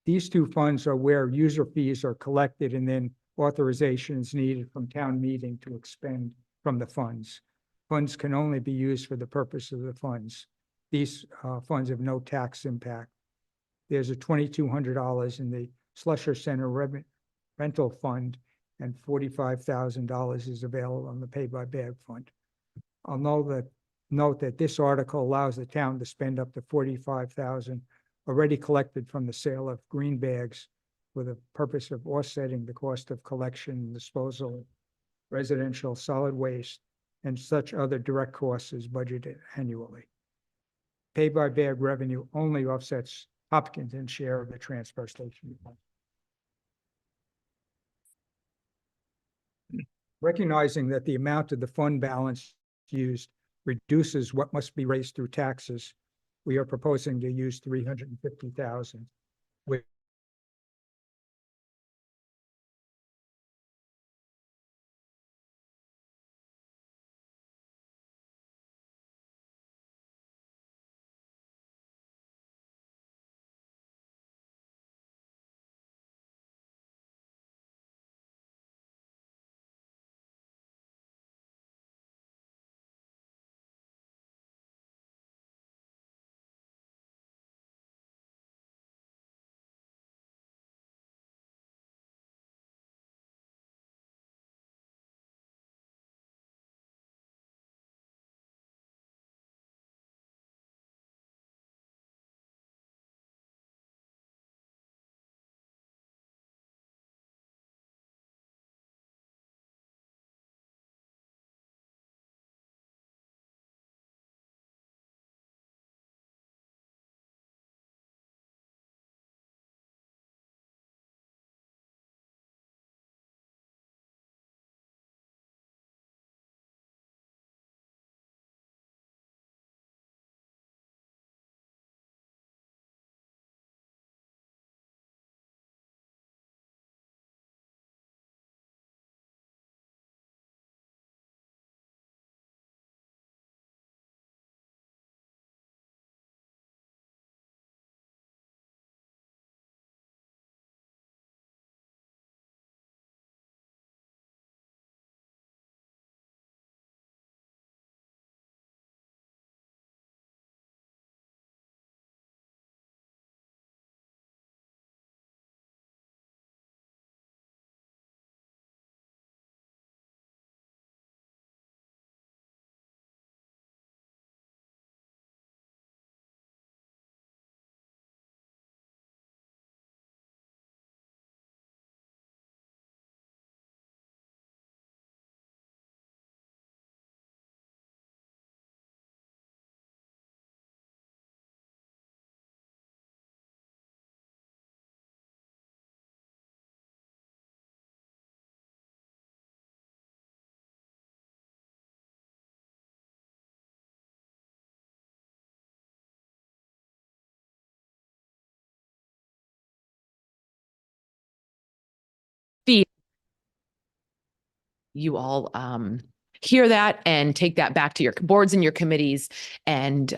These two funds are where user fees are collected and then authorization is needed from town meeting to expend from the funds. Funds can only be used for the purpose of the funds. These funds have no tax impact. There's a $2,200 in the Slusher Center rental fund, and $45,000 is available on the pay-by-bag fund. I'll note that this article allows the town to spend up to $45,000 already collected from the sale of green bags for the purpose of offsetting the cost of collection and disposal of residential solid waste and such other direct costs as budgeted annually. Pay-by-bag revenue only offsets Hopkinton's share of the transfer station fund. Recognizing that the amount of the fund balance used reduces what must be raised through taxes, we are proposing to use $350,000, which you all hear that and take that back to your boards and your committees and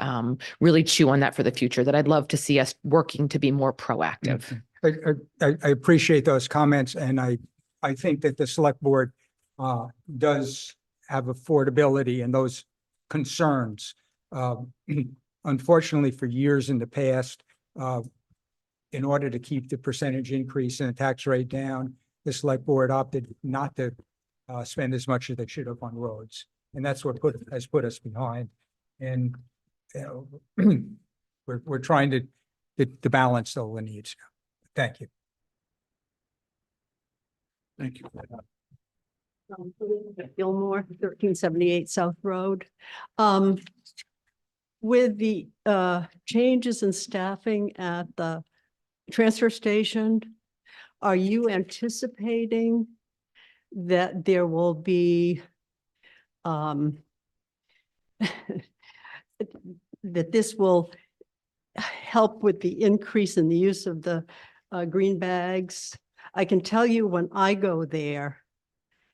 really chew on that for the future, that I'd love to see us working to be more proactive. I appreciate those comments, and I think that the select board does have affordability and those concerns. Unfortunately, for years in the past, in order to keep the percentage increase in the tax rate down, the select board opted not to spend as much as they should have on roads. And that's what has put us behind. And you know, we're trying to balance all the needs. Thank you. Thank you. Gilmore, 1378 South Road. With the changes in staffing at the transfer station, are you anticipating that there will be that this will help with the increase in the use of the green bags? I can tell you when I go there,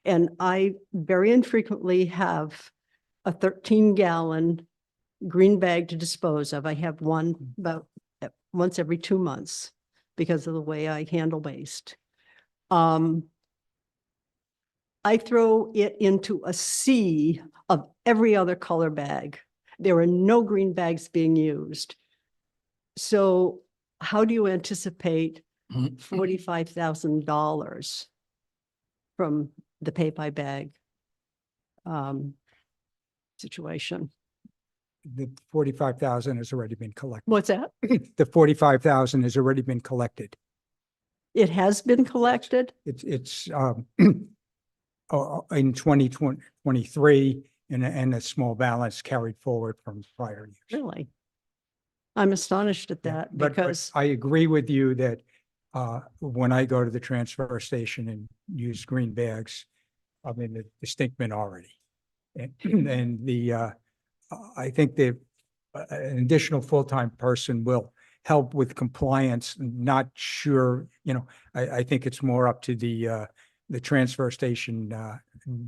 and I very infrequently have a 13-gallon green bag to dispose of. I have one about once every 2 months because of the way I handle waste. I throw it into a sea of every other color bag. There are no green bags being used. So how do you anticipate $45,000 from the pay by bag situation? The 45,000 has already been collected. What's that? The 45,000 has already been collected. It has been collected? It's in 2023 and a small balance carried forward from prior years. Really? I'm astonished at that But because I agree with you that when I go to the transfer station and use green bags, I'm in the distinct minority. And I think that an additional full-time person will help with compliance. Not sure, I think it's more up to the transfer station,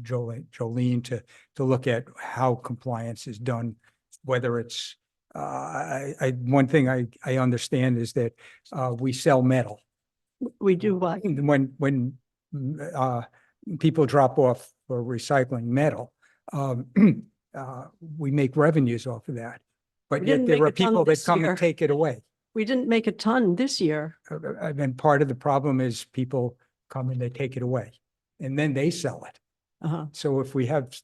Jolene, to look at how compliance is done, whether it's, one thing I understand is that we sell metal. we do what? When people drop off for recycling metal, we make revenues off of that. But We yet didn't there make are a ton people that this come year. and take it away. We didn't make a ton this year. And part of the problem is people come and they take it away and then they sell it. Uh-huh. So if we have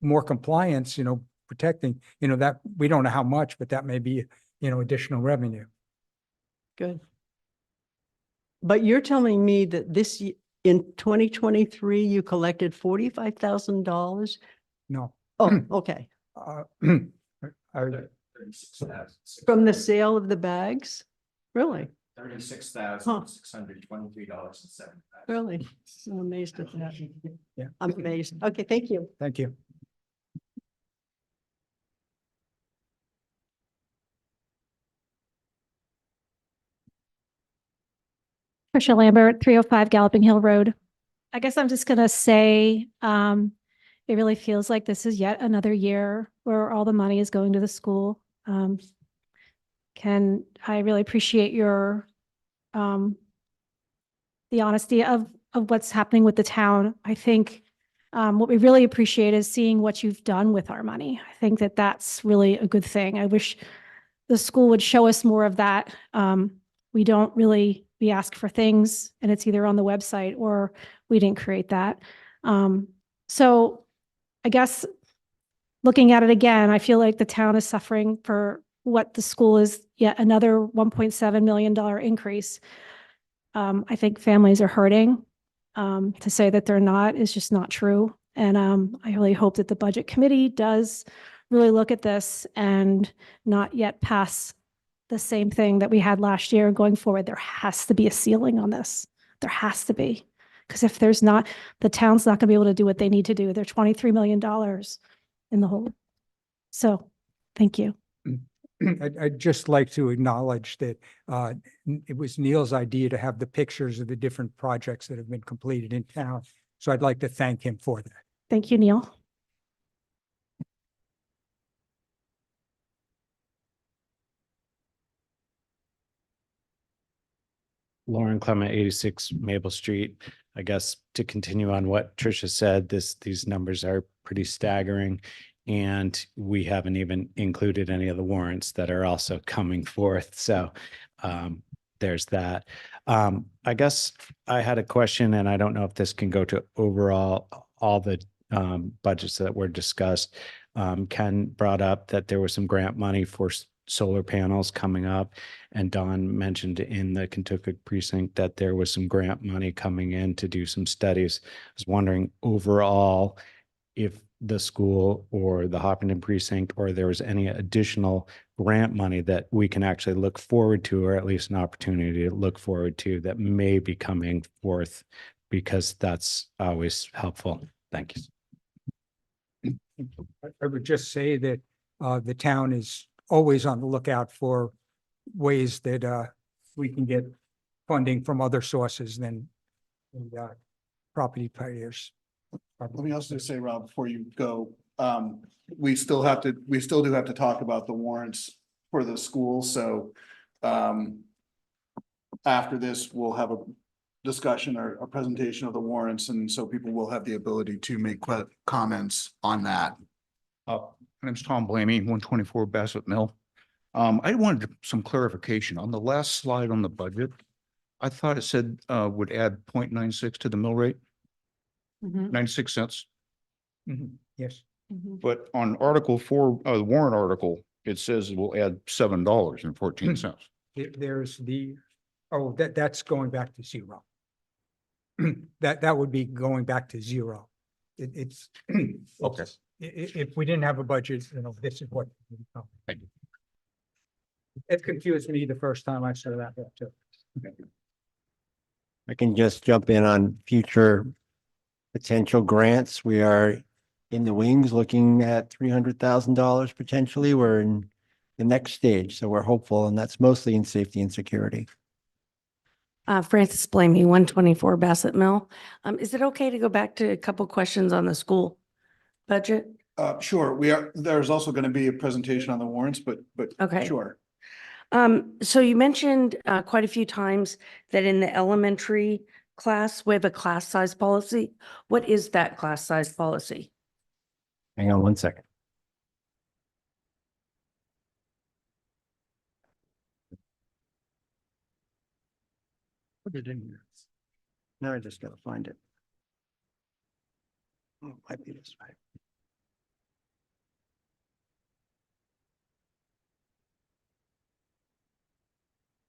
more compliance, protecting, that we don't know how much, but that may be, additional revenue. Good. But you're telling me that in 2023, you collected $45,000? No. Oh, okay. From the sale of the bags? Really? $36,623.07. Really? I'm amazed at that. Yeah. I'm amazed. Okay, thank you. Thank you. Tricia Lambert, 305 Galloping Hill Road. I guess I'm just going to say it really feels like this is yet another year where all the money is going to the school. I really appreciate your the honesty of what's happening with the town. I think what we really appreciate is seeing what you've done with our money. I think that that's really a good thing. I wish the school would show us more of that. We don't really, we ask for things and it's either on the website or we didn't create that. So I guess looking at it again, I feel like the town is suffering for what the school is yet another $1.7 million increase. I think families are hurting. To say that they're not is just not true. And I really hope that the budget committee does really look at this and not yet pass the same thing that we had last year going forward. There has to be a ceiling on this. There has to be. Because if there's not, the town's not going to be able to do what they need to do. They're $23 million in the hole. So thank you. I'd just like to acknowledge that it was Neil's idea to have the pictures of the different projects that have been completed in town. So I'd like to thank him for that. Thank you, Neil. Lauren Clement, 86 Maple Street. I guess to continue on what Tricia said, these numbers are pretty staggering. And we haven't even included any of the warrants that are also coming forth. So there's that. I guess I had a question, and I don't know if this can go to overall all the budgets that were discussed. Ken brought up that there was some grant money for solar panels coming up. And Don mentioned in the Kentucky precinct that there was some grant money coming in to do some studies. I was wondering overall if the school or the Hopkinton precinct, or there was any additional grant money that we can actually look forward to, or at least an opportunity to look forward to, that may be coming forth, because that's always helpful. Thank you. I would just say that the town is always on the lookout for ways that we can get funding from other sources than property payers. Let me also just say, Rob, before you go, we still do have to talk about the warrants for the school. So after this, we'll have a discussion or a presentation of the warrants. And so people will have the ability to make comments on that. My name's Tom Blamey, 124 Bassett Mill. I wanted some clarification on the last slide on the budget. I thought it said would add 0.96 to the mill rate, 96 cents. Yes. But on Article 4, the warrant article, it says it will add $7.14. There's that's going back to zero. That would be going back to zero. It's Okay. If we didn't have a budget, this is what. Thank you. It confused me the first time I saw that too. I can just jump in on future potential grants. We are in the wings looking at $300,000 potentially. We're in the next stage, so we're hopeful, and that's mostly in safety and security. Francis Blamey, 124 Bassett Mill. Is it okay to go back to a couple questions on the school budget? Sure. There's also going to be a presentation on the warrants, but Okay. sure. So you mentioned quite a few times that in the elementary class, we have a class size policy. What is that class size policy? Hang on one second. Put it in here. Now I just gotta find it. Oh, it might be this way.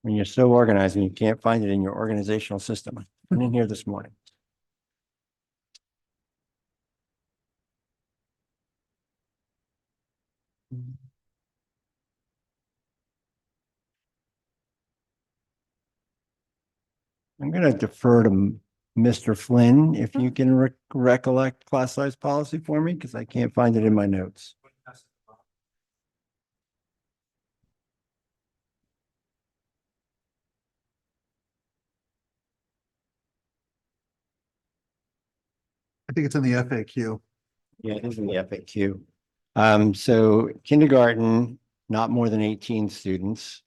When you're so organized and you can't find it in your organizational system. I went in here this morning. I'm going to defer to Mr. Flynn, if you can recollect class size policy for me, because I can't find it in my notes. I think it's in the FAQ. Yeah, it is in the FAQ. So kindergarten, not more than 18 students.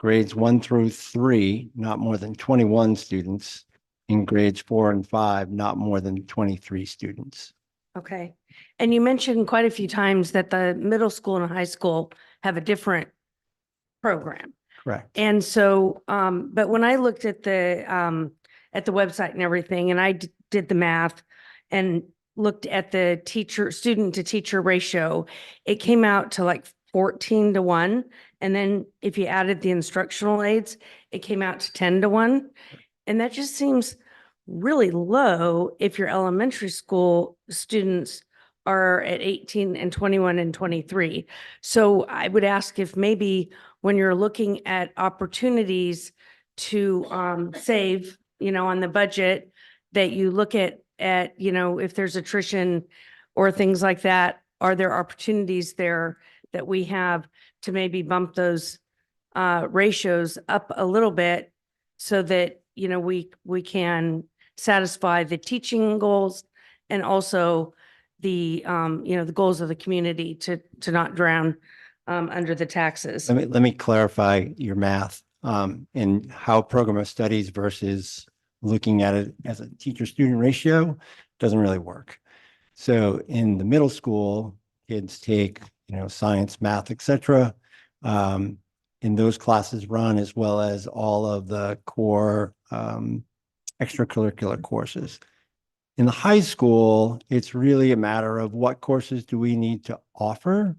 Grades 1 through 3, not more than 21 students. In grades 4 and 5, not more than 23 students. Okay. And you mentioned quite a few times that the middle school and high school have a different program. Correct. And so, but when I looked at the website and everything, and I did the math and looked at the student to teacher ratio, it came out to like 14-1. And then if you added the instructional aides, it came out to 10-1. And that just seems really low if your elementary school students are at 18 and 21 and 23. So I would ask if maybe when you're looking at opportunities to save, on the budget, that you look at, if there's attrition or things like that, are there opportunities there that we have to maybe bump those ratios up a little bit so that, we can satisfy the teaching goals and also the, the goals of the community to not drown under the taxes. Let me clarify your math, and how program of studies versus looking at it as a teacher-student ratio doesn't really work. So in the middle school, kids take, science, math, et cetera. And those classes run as well as all of the core extracurricular courses. In the high school, it's really a matter of what courses do we need to offer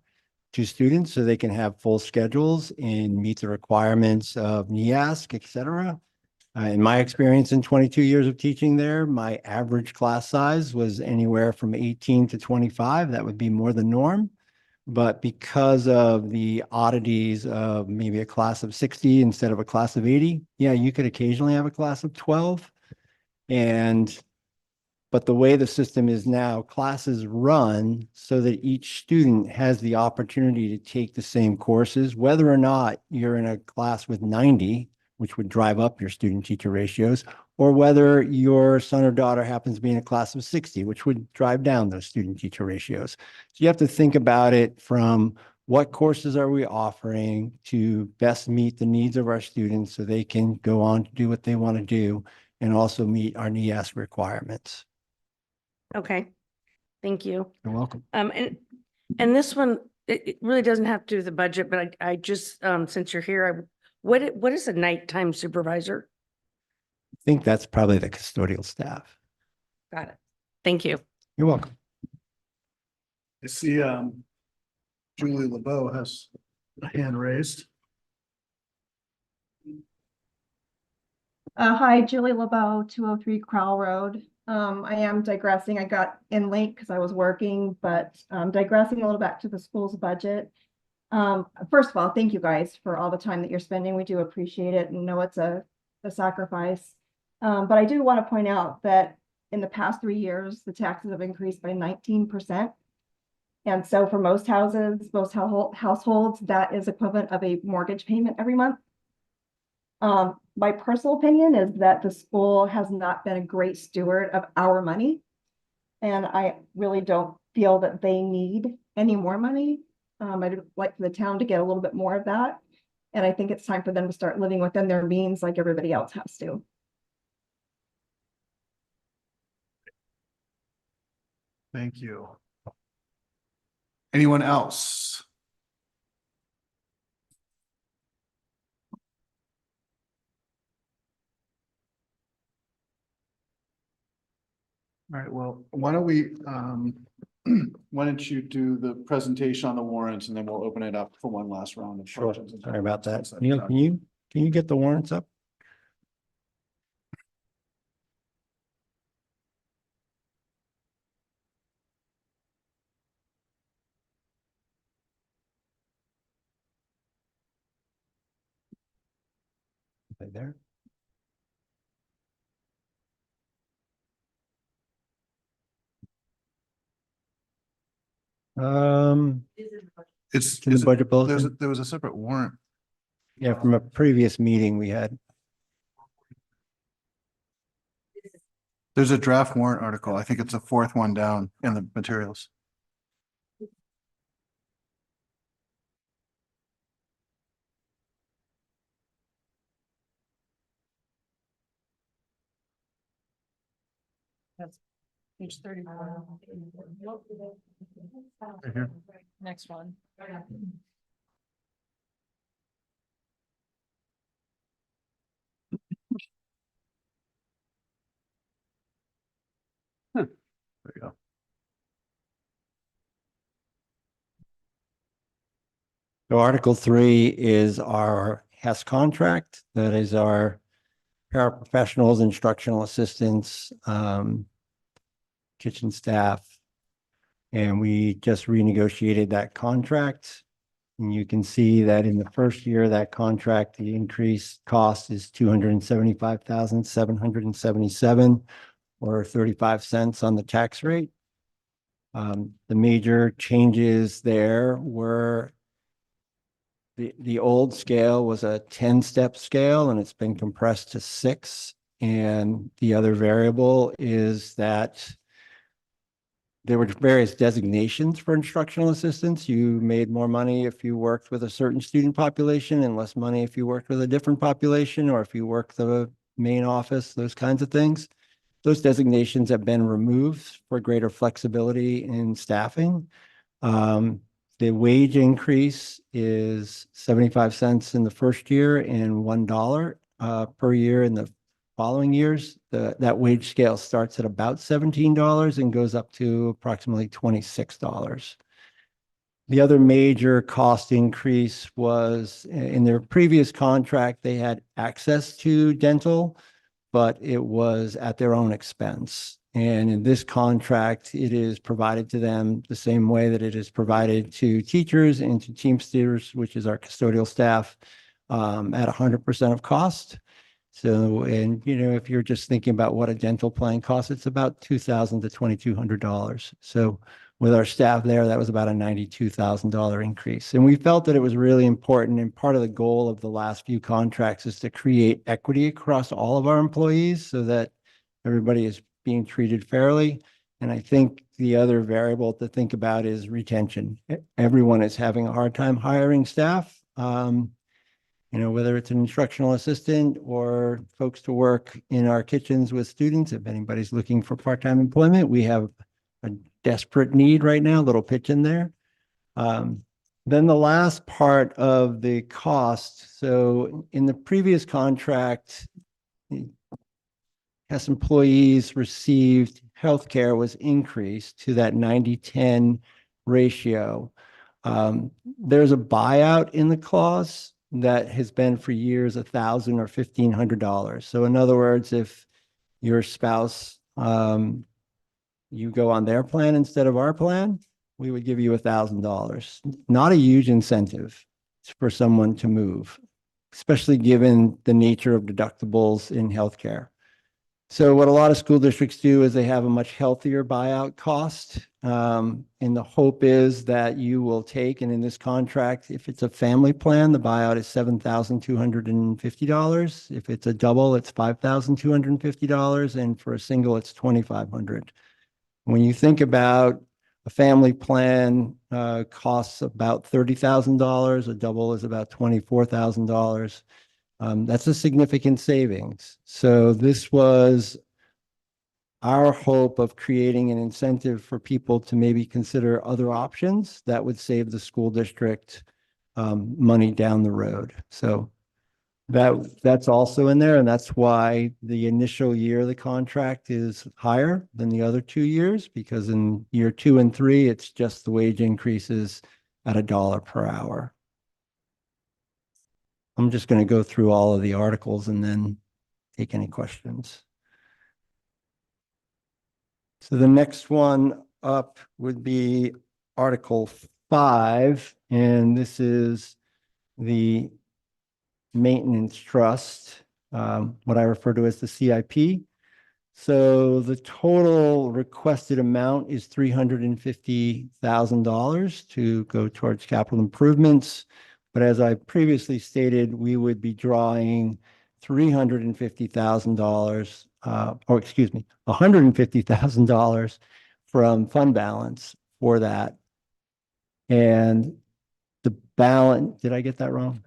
to students so they can have full schedules and meet the requirements of NEASC, et cetera. In my experience in 22 years of teaching there, my average class size was anywhere from 18 to 25. That would be more the norm. But because of the oddities of maybe a class of 60 instead of a class of 80, yeah, you could occasionally have a class of 12. But the way the system is now, classes run so that each student has the opportunity to take the same courses, whether or not you're in a class with 90, which would drive up your student-teacher ratios, or whether your son or daughter happens to be in a class of 60, which would drive down those student-teacher ratios. So you have to think about it from what courses are we offering to best meet the needs of our students so they can go on to do what they want to do and also meet our NEAS requirements. Okay, thank you. You're welcome. And this one, it really doesn't have to do with the budget, but I just, since you're here, what is a nighttime supervisor? I think that's probably the custodial staff. Got it. Thank you. You're welcome. I see Julie LeBeau has a hand raised. Hi, Julie LeBeau, 203 Crowell Road. I am digressing. I got in late because I was working, but digressing a little back to the school's budget. First of all, thank you guys for all the time that you're spending. We do appreciate it and know it's a sacrifice. But I do want to point out that in the past 3 years, the taxes have increased by 19%. And so for most houses, most households, that is equivalent of a mortgage payment every month. My personal opinion is that the school has not been a great steward of our money. And I really don't feel that they need any more money. I'd like for the town to get a little bit more of that. And I think it's time for them to start living within their means like everybody else has to. Thank you. Anyone else? All right, well, why don't we, why don't you do the presentation on the warrants and then we'll open it up for one last round of Sure. questions. Sorry about that. Neil, can you get the warrants up? Right there. It's in the budget bulletin. there was a separate warrant. Yeah, from a previous meeting we had. There's a draft warrant article. I think it's the fourth one down in the materials. That's page 31. Right here. Next one. There you go. So Article 3 is our HES contract. That is our paraprofessionals, instructional assistants, kitchen staff. And we just renegotiated that contract. And you can see that in the first year of that contract, the increased cost is $275,777 or 35 cents on the tax rate. The major changes there were the old scale was a 10-step scale and it's been compressed to 6. And the other variable is that there were various designations for instructional assistants. You made more money if you worked with a certain student population and less money if you worked with a different population, or if you worked the main office, those kinds of things. Those designations have been removed for greater flexibility in staffing. The wage increase is 75 cents in the first year and $1 per year in the following years. That wage scale starts at about $17 and goes up to approximately $26. The other major cost increase was in their previous contract, they had access to dental, but it was at their own expense. And in this contract, it is provided to them the same way that it is provided to teachers and to Teamsters, which is our custodial staff, at 100% of cost. So, and if you're just thinking about what a dental plan costs, it's about $2,000 to $2,200. So with our staff there, that was about a $92,000 increase. And we felt that it was really important, and part of the goal of the last few contracts is to create equity across all of our employees so that everybody is being treated fairly. And I think the other variable to think about is retention. Everyone is having a hard time hiring staff. Whether it's an instructional assistant or folks to work in our kitchens with students. If anybody's looking for part-time employment, we have a desperate need right now, little pitch in there. Then the last part of the cost. So in the previous contract, as employees received healthcare was increased to that 90-10 ratio. There's a buyout in the clause that has been for years $1,000 or $1,500. So in other words, if your spouse, you go on their plan instead of our plan, we would give you $1,000. Not a huge incentive for someone to move, especially given the nature of deductibles in healthcare. So what a lot of school districts do is they have a much healthier buyout cost. And the hope is that you will take, and in this contract, if it's a family plan, the buyout is $7,250. If it's a double, it's $5,250. And for a single, it's $2,500. When you think about a family plan, costs about $30,000, a double is about $24,000. That's a significant savings. So this was our hope of creating an incentive for people to maybe consider other options that would save the school district money down the road. So that's also in there, and that's why the initial year of the contract is higher than the other 2 years, because in year 2 and 3, it's just the wage increases at $1 per hour. I'm just going to go through all of the articles and then take any questions. So the next one up would be Article 5, and this is the Maintenance Trust, what I refer to as the CIP. So the total requested amount is $350,000 to go towards capital improvements. But as I previously stated, we would be drawing $350,000, or excuse me, $150,000 from fund balance for that. And the balance, did I get that wrong?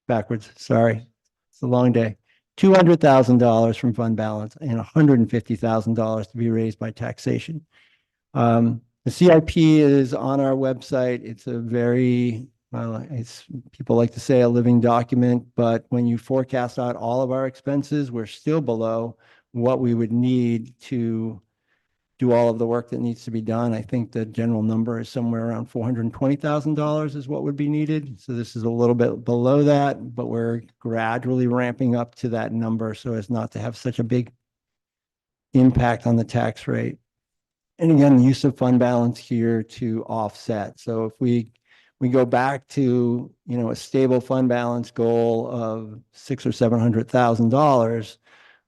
Backwards, sorry. It's a long day. $200,000 from fund balance and $150,000 to be raised by taxation. The CIP is on our website. It's a very, well, it's, people like to say a living document, but when you forecast out all of our expenses, we're still below what we would need to do all of the work that needs to be done. I think the general number is somewhere around $420,000 is what would be needed. So this is a little bit below that, but we're gradually ramping up to that number so as not to have such a big impact on the tax rate. And again, the use of fund balance here to offset. So if we go back to, a stable fund balance goal of $600,000 or $700,000,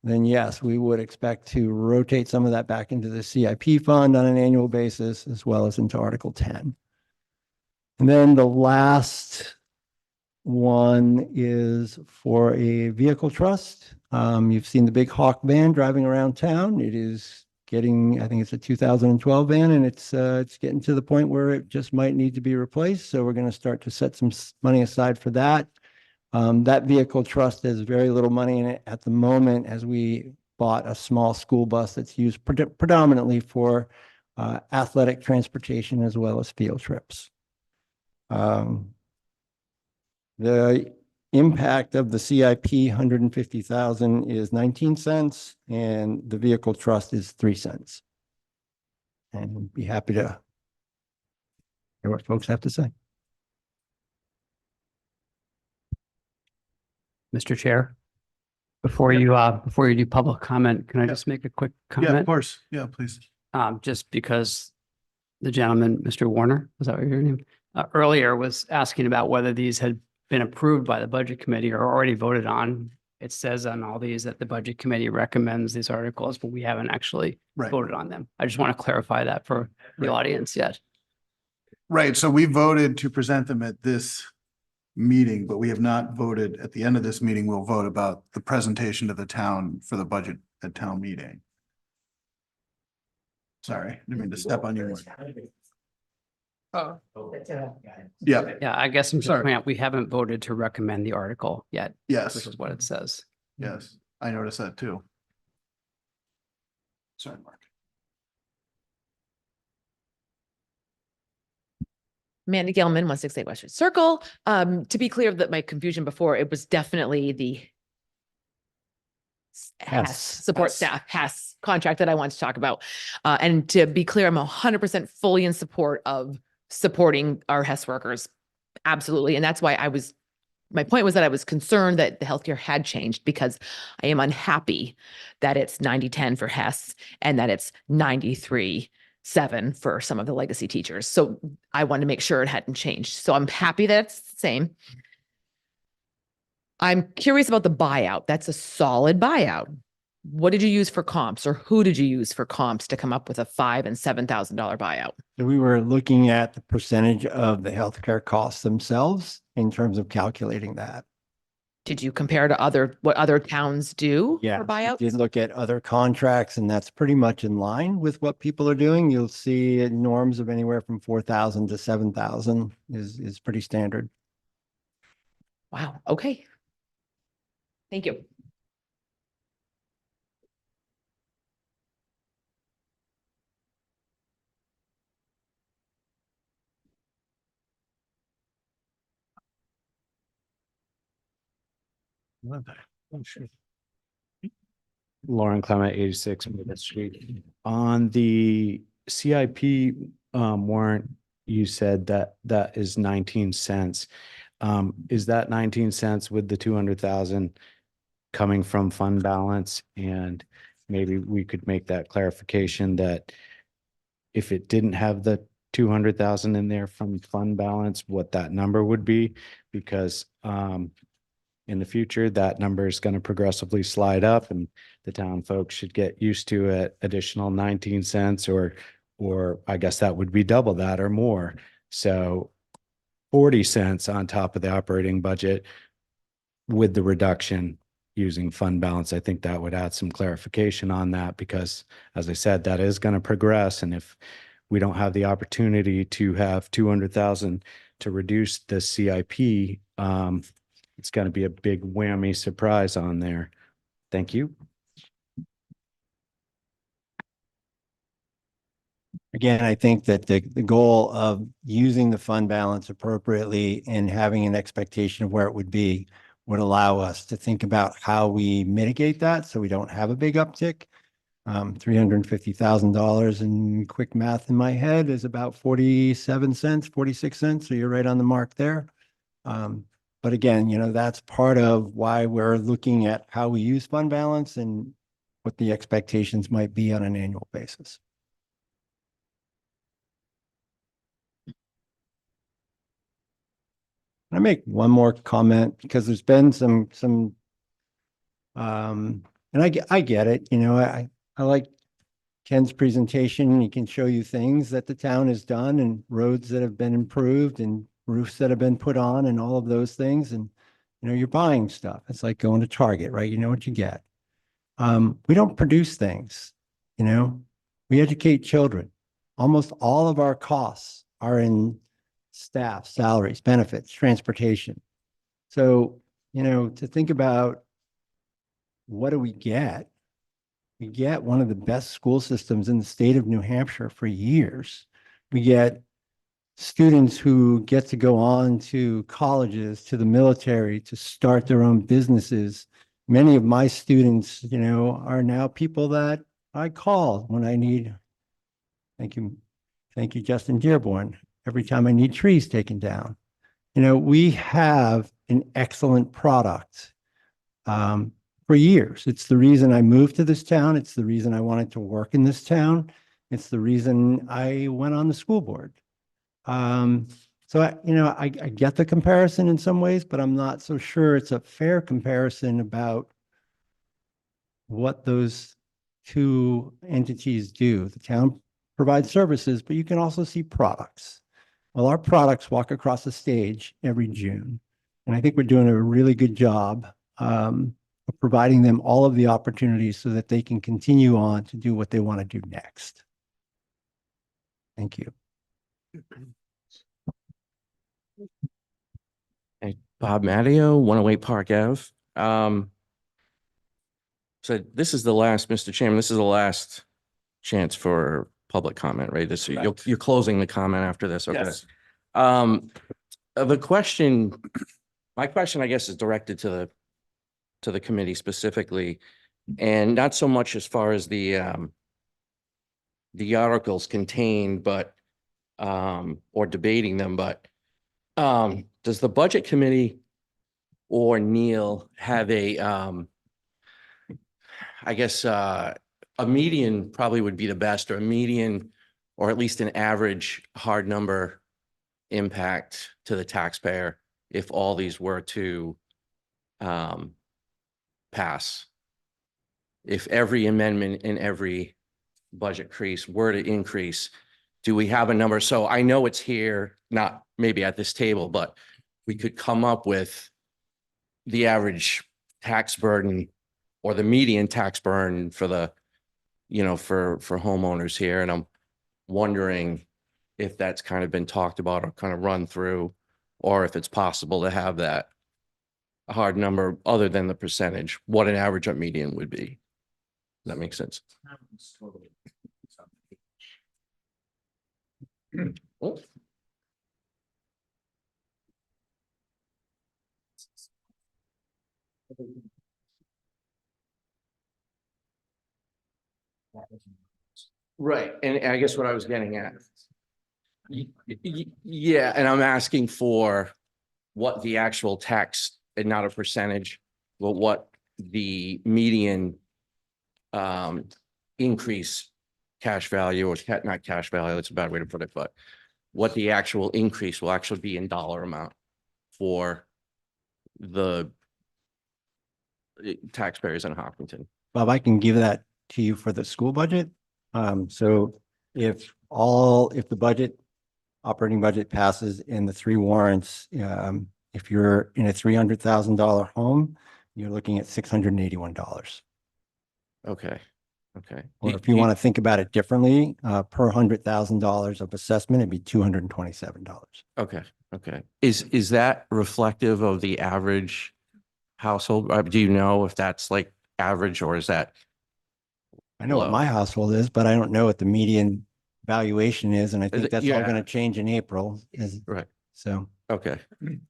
then yes, we would expect to rotate some of that back into the CIP fund on an annual basis, as well as into Article 10. And then the last one is for a vehicle trust. You've seen the big Hawk van driving around town. It is getting, I think it's a 2012 van, and it's getting to the point where it just might need to be replaced. So we're going to start to set some money aside for that. That vehicle trust has very little money in it at the moment, as we bought a small school bus that's used predominantly for athletic transportation as well as field trips. The impact of the CIP 150,000 is 19 cents, and the vehicle trust is 3 cents. And we'd be happy to hear what folks have to say. Mr. Chair, before you do public comment, can I just make a quick comment? Yeah, of course. Yeah, please. Just because the gentleman, Mr. Warner, was that your name? Earlier was asking about whether these had been approved by the budget committee or already voted on. It says on all these that the budget committee recommends these articles, but we haven't actually Right. voted on them. I just want to clarify that for the audience yet. Right. So we voted to present them at this meeting, but we have not voted. At the end of this meeting, we'll vote about the presentation to the town for the budget at town meeting. Sorry, didn't mean to step on your word. Yeah. Yeah, I guess I'm Sorry. sorry. We haven't voted to recommend the article yet. Yes. Which is what it says. Yes, I noticed that too. Sorry, Mark. Mandy Gelman, 168 Western Circle. To be clear that my confusion before, it was definitely the HES support staff HES contract that I want to talk about. And to be clear, I'm 100% fully in support of supporting our HES workers. Absolutely. And that's why my point was that I was concerned that the healthcare had changed, because I am unhappy that it's 90-10 for HES and that it's 93-7 for some of the legacy teachers. So I wanted to make sure it hadn't changed. So I'm happy that it's the same. I'm curious about the buyout. That's a solid buyout. What did you use for comps, or who did you use for comps to come up with a $5,000 and $7,000 buyout? So we were looking at the percentage of the healthcare costs themselves in terms of calculating that. Did you compare to what other towns do Yeah, for we buyouts? did look at other contracts, and that's pretty much in line with what people are doing. You'll see norms of anywhere from 4,000 to 7,000 is pretty standard. Wow. Okay. Thank you. Lauren Clement, 86 Maple Street. On the CIP warrant, you said that is 19 cents. Is that 19 cents with the 200,000 coming from fund balance? And maybe we could make that clarification that if it didn't have the 200,000 in there from fund balance, what that number would be, because in the future, that number is going to progressively slide up, and the town folks should get used to an additional 19 cents, or I guess that would be double that or more. So 40 cents on top of the operating budget with the reduction using fund balance. I think that would add some clarification on that, because as I said, that is going to progress. And if we don't have the opportunity to have 200,000 to reduce the CIP, it's going to be a big whammy surprise on there. Thank you. Again, I think that the goal of using the fund balance appropriately and having an expectation of where it would be would allow us to think about how we mitigate that so we don't have a big uptick. $350,000 in quick math in my head is about 47 cents, 46 cents. So you're right on the mark there. But again, that's part of why we're looking at how we use fund balance and what the expectations might be on an annual basis. I make one more comment, because there's been some and I get it, I like Ken's presentation. He can show you things that the town has done, and roads that have been improved, and roofs that have been put on, and all of those things. And, you're buying stuff. It's like going to Target, right? You know what you get. We don't produce things, We educate children. Almost all of our costs are in staff, salaries, benefits, transportation. So, to think about what do we get? We get one of the best school systems in the state of New Hampshire for years. We get students who get to go on to colleges, to the military, to start their own businesses. Many of my students, are now people that I call when I need, thank you, Justin Dearborn, every time I need trees taken down. We have an excellent product for years. It's the reason I moved to this town. It's the reason I wanted to work in this town. It's the reason I went on the school board. So I get the comparison in some ways, but I'm not so sure it's a fair comparison about what those two entities do. The town provides services, but you can also see products. Well, our products walk across the stage every June, and I think we're doing a really good job of providing them all of the opportunities so that they can continue on to do what they want to do next. Thank you. Hey, Bob Matteo, 108 Park Ave. So this is the last, Mr. Chairman, this is the last chance for public comment, right? You're closing the comment after this, okay? Yes. My question, I guess, is directed to the committee specifically, and not so much as far as the articles contained, but or debating them, but does the budget committee or Neil have I guess a median probably would be the best, or a median, or at least an average hard number impact to the taxpayer if all these were to pass? If every amendment in every budget increase were to increase, do we have a number? So I know it's here, not maybe at this table, but we could come up with the average tax burden or the median tax burden for the, for homeowners here. And I'm wondering if that's kind of been talked about or kind of run through, or if it's possible to have that hard number other than the percentage, what an average or median would be. Does that make sense? Oh. Right, and I guess what I was getting at. Yeah, and I'm asking for what the actual tax, and not a percentage, but what the median increase cash value, or not cash value, it's a bad way to put it, but what the actual increase will actually be in dollar amount for the taxpayers in Hopkinton. Bob, I can give that to you for the school budget. So if the operating budget passes in the three warrants, if you're in a $300,000 home, you're looking at $681. Okay, okay. Or if you want to think about it differently, per $100,000 of assessment, it'd be $227. Okay, okay. Is that reflective of the average household? Do you know if that's like average, or is that? I know what low? my household is, but I don't know what the median valuation is, and I think that's all yeah. going to change in April. Right. So, Okay.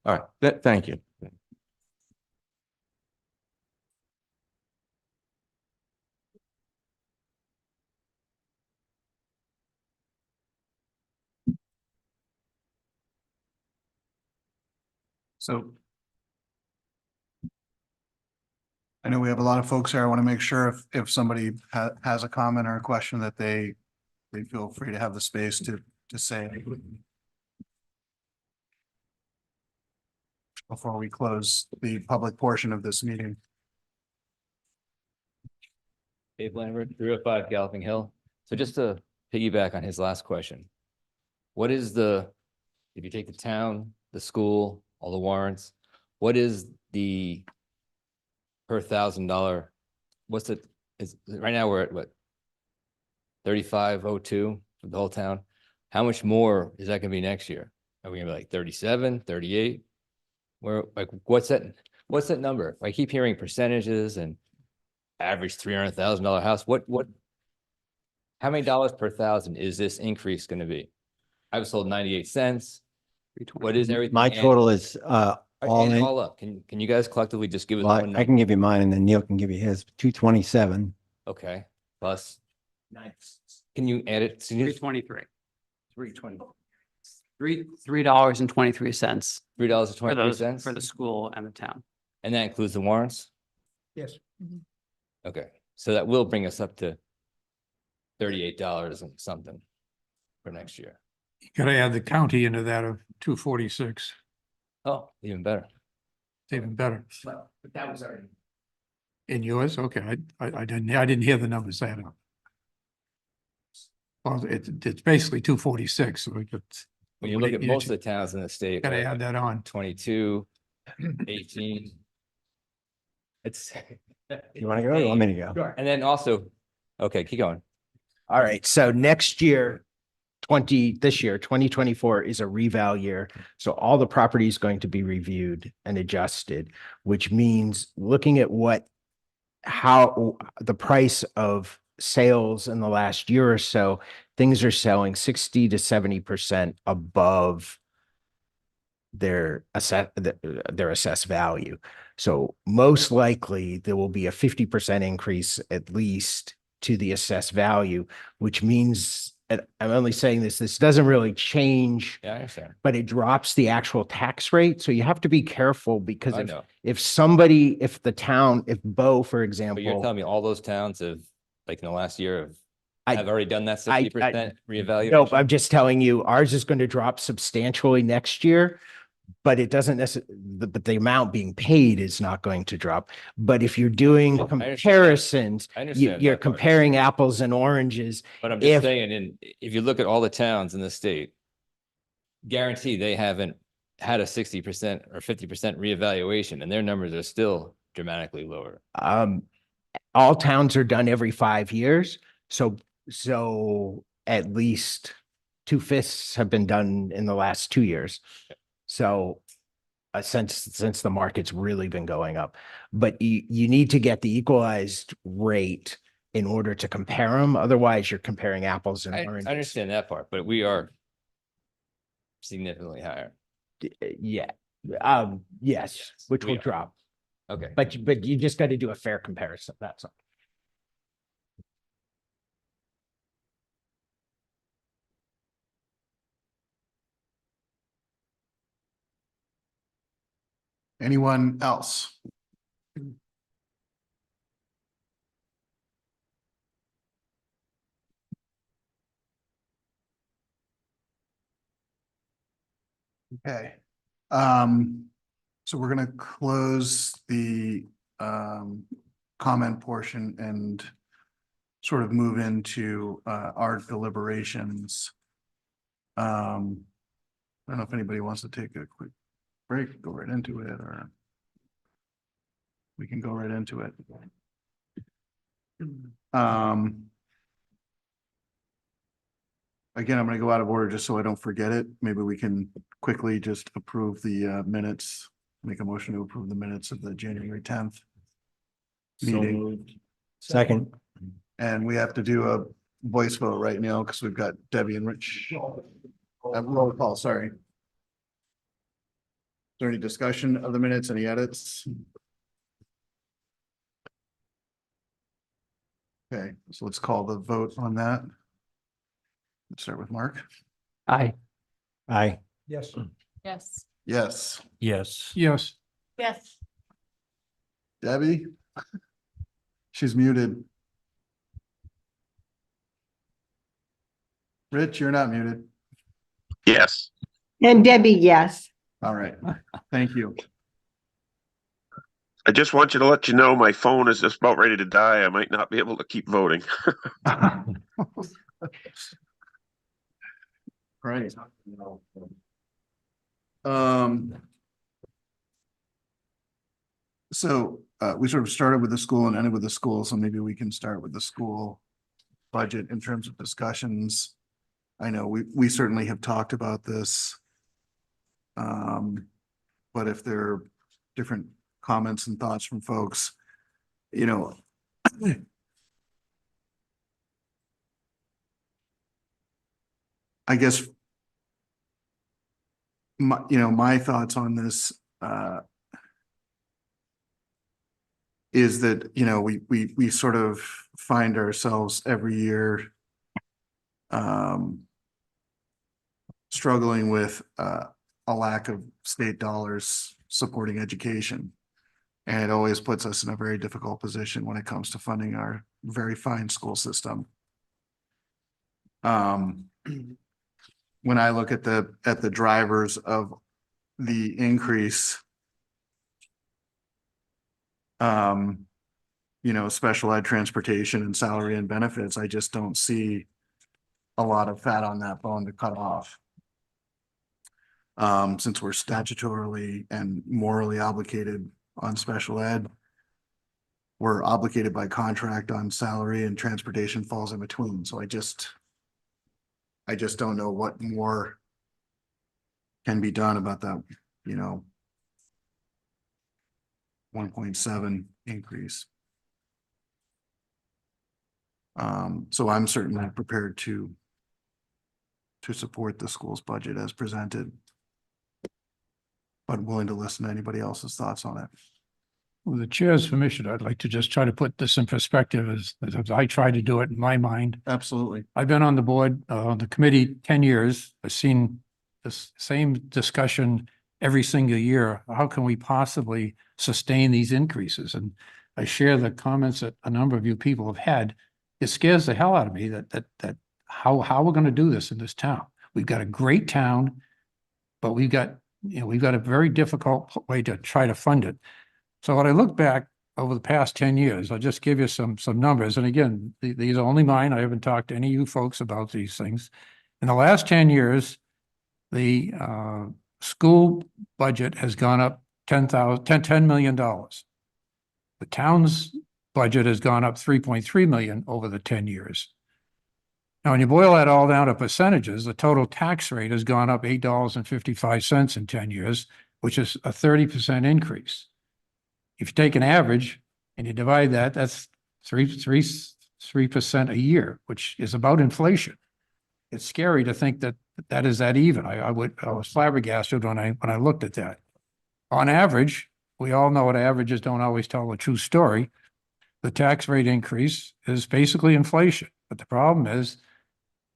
All right. Thank you. So I know we have a lot of folks here. I want to make sure if somebody has a comment or a question that they feel free to have the space to say before we close the public portion of this meeting. Dave Lambert, 305 Galloping Hill. So just to piggyback on his last question, what is if you take the town, the school, all the warrants, what is the per $1,000? Right now we're at what? 3502 for the whole town. How much more is that gonna be next year? Are we gonna be like 37, 38? Where, like, what's that number? I keep hearing percentages and average $300,000 house. What? How many dollars per thousand is this increase gonna be? I was told 98 cents. What is everything? My total is, all in. All up. Can you guys collectively just give us Well, one I number? can give you mine and then Neil can give you his, 227. Okay, plus. Can you add it? Can you- 323. 320. $3.23 $3.23 for the school and the town. And that includes the warrants? Yes. Okay, so that will bring us up to $38 and something for next year. You gotta add the county into that of 246. Oh, even better. It's even better. But that was already. In yours? Okay, I didn't hear the numbers add up. Well, it's basically 246, so it's. When you look at most of the towns in the state. Gotta add that on. 22, 18. It's. You want to go or you want me to go? Sure. And then also, okay, keep going. All right, so next year, this year, 2024 is a reval year. So all the property is going to be reviewed and adjusted, which means looking at how the price of sales in the last year or so, things are selling 60 to 70% above their assessed value. So most likely there will be a 50% increase at least to the assessed value, which means, and I'm only saying this doesn't really change. Yeah, I understand. But it drops the actual tax rate. So you have to be careful because I know. if Bo, for example. But you're telling me all those towns have, like in the last year have already done that 60% reevaluation? Nope, I'm just telling you, ours is going to drop substantially next year, but it doesn't necessarily, but the amount being paid is not going to drop. But if you're doing comparisons, I understand you're that part. comparing apples and oranges. But I'm just saying, and if you look at all the towns in the state, guarantee they haven't had a 60% or 50% reevaluation and their numbers are still dramatically lower. All towns are done every 5 years. So at least 2/5 have been done in the last 2 years. So since the market's really been going up, but you need to get the equalized rate in order to compare them. Otherwise you're comparing apples and I oranges. understand that part, but we are significantly higher. Yeah. Yes, which we will are. drop. Okay. But you just got to do a fair comparison. That's all. Anyone else? Okay. So we're gonna close the comment portion and sort of move into our deliberations. I don't know if anybody wants to take a quick break, go right into it, or we can go right into it. Again, I'm gonna go out of order just so I don't forget it. Maybe we can quickly just approve the minutes, make a motion to approve the minutes of the January 10th meeting. Second. And we have to do a voice vote right now because we've got Debbie and Rich. Roll call, sorry. Is there any discussion of the minutes, any edits? Okay, so let's call the vote on that. Let's start with Mark. Aye. Aye. Yes. Yes. Yes. Yes. Yes. Yes. Debbie? She's muted. Rich, you're not muted. Yes. And Debbie, yes. All right, thank you. I just want you to let you know my phone is just about ready to die. I might not be able to keep voting. Right. So we sort of started with the school and ended with the school, so maybe we can start with the school. budget in terms of discussions. I know we certainly have talked about this. But if there are different comments and thoughts from folks, you know, I guess my thoughts on this is that, we sort of find ourselves every year struggling with a lack of state dollars supporting education. And it always puts us in a very difficult position when it comes to funding our very fine school system. When I look at the drivers of the increase, special ed transportation and salary and benefits, I just don't see a lot of fat on that bone to cut off. Since we're statutorily and morally obligated on special ed, we're obligated by contract on salary, and transportation falls in between. So I just don't know what more can be done about that, 1.7 increase. So I'm certainly prepared to support the school's budget as presented, but willing to listen to anybody else's thoughts on it. With the chair's permission, I'd like to just try to put this in perspective as I try to do it in my mind. Absolutely. I've been on the board, on the committee 10 years. I've seen this same discussion every single year. How can we possibly sustain these increases? And I share the comments that a number of you people have had. It scares the hell out of me that how we're going to do this in this town. We've got a great town, but we've got a very difficult way to try to fund it. So when I look back over the past 10 years, I'll just give you some numbers. And again, these are only mine. I haven't talked to any of you folks about these things. In the last 10 years, the school budget has gone up $10 million. The town's budget has gone up 3.3 million over the 10 years. Now, when you boil that all down to percentages, the total tax rate has gone up $8.55 in 10 years, which is a 30% increase. If you take an average and you divide that, that's 3% a year, which is about inflation. It's scary to think that is that even. I was flabbergasted when I looked at that. On average, we all know what averages don't always tell the true story. The tax rate increase is basically inflation. But the problem is,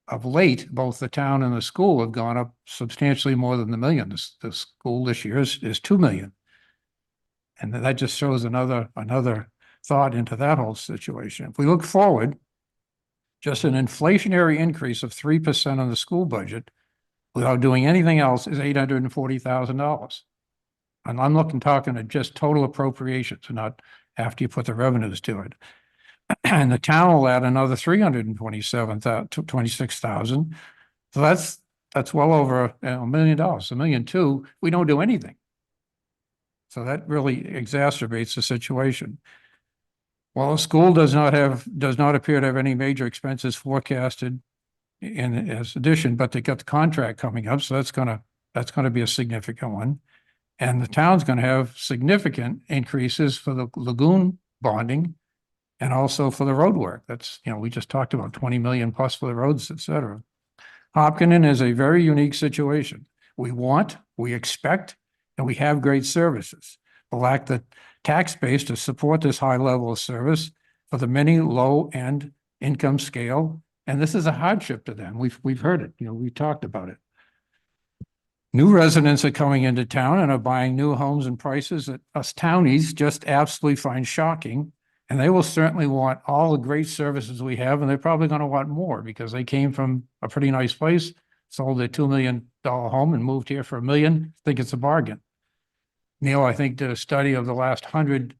of late, both the town and the school have gone up substantially more than the million. The school this year is 2 million. And that just shows another thought into that whole situation. If we look forward, just an inflationary increase of 3% on the school budget without doing anything else is $840,000. And I'm talking at just total appropriations, not after you put the revenues to it. And the town will add another $326,000. So that's well over $1 million, $1.2 million. We don't do anything. So that really exacerbates the situation. Well, the school does not appear to have any major expenses forecasted in as addition, but they got the contract coming up, so that's gonna be a significant one. And the town's gonna have significant increases for the lagoon bonding and also for the road work. That's, we just talked about 20 million plus for the roads, et cetera. Hopkinton is a very unique situation. We expect, and we have great services. We lack the tax base to support this high level of service for the many low-end income scale. And this is a hardship to them. We've heard it, we talked about it. New residents are coming into town and are buying new homes and prices that us townies just absolutely find shocking. And they will certainly want all the great services we have, and they're probably going to want more because they came from a pretty nice place, sold their $2 million home and moved here for $1 million. I think it's a bargain. Neil, I think, did a study of the last 100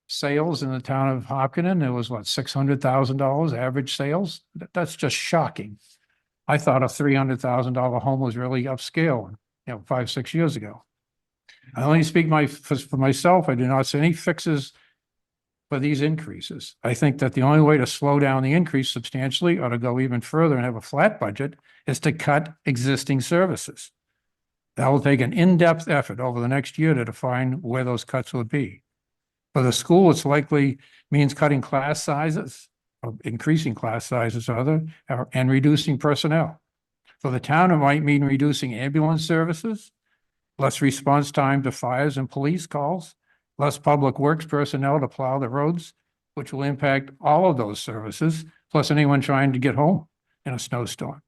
sales in the town of Hopkinton. It was $600,000 average sales. That's just shocking. I thought a $300,000 home was really upscale, 5-6 years ago. I only speak for myself. I do not see any fixes for these increases. I think that the only way to slow down the increase substantially or to go even further and have a flat budget is to cut existing services. That will take an in-depth effort over the next year to define where those cuts would be. For the school, it's likely means cutting class sizes, or increasing class sizes rather, and reducing personnel. For the town, it might mean reducing ambulance services, less response time to fires and police calls, less public works personnel to plow the roads, which will impact all of those services, plus anyone trying to get home in a snowstorm.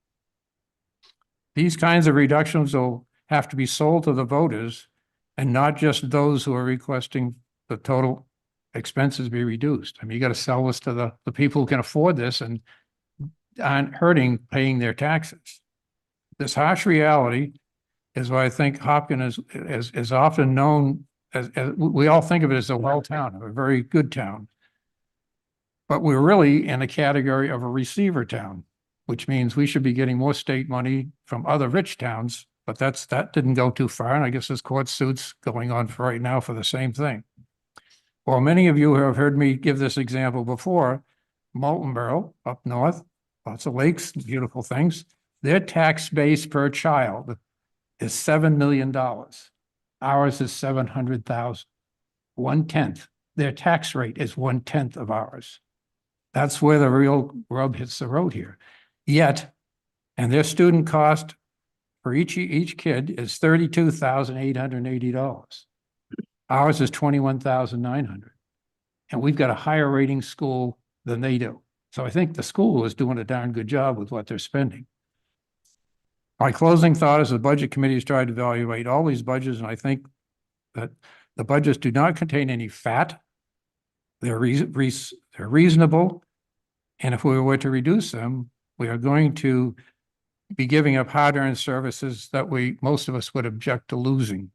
These kinds of reductions will have to be sold to the voters and not just those who are requesting the total expenses be reduced. I mean, you got to sell this to the people who can afford this and aren't hurting paying their taxes. This harsh reality is why I think Hopkins is often known as we all think of it as a well town, a very good town. But we're really in a category of a receiver town, which means we should be getting more state money from other rich towns, but that didn't go too far. And I guess there's court suits going on for right now for the same thing. Well, many of you have heard me give this example before. Moultonborough up north, lots of lakes, beautiful things. Their tax base per child is $7 million. Ours is 700,000, 1/10. Their tax rate is 1/10 of ours. That's where the real rub hits the road here. Yet, and their student cost for each kid is $32,880. Ours is $21,900. And we've got a higher rating school than they do. So I think the school is doing a darn good job with what they're spending. My closing thought is the budget committee has tried to evaluate all these budgets, and I think that the budgets do not contain any fat. They're reasonable. And if we were to reduce them, we are going to be giving up hard-earned services that most of us would object to losing.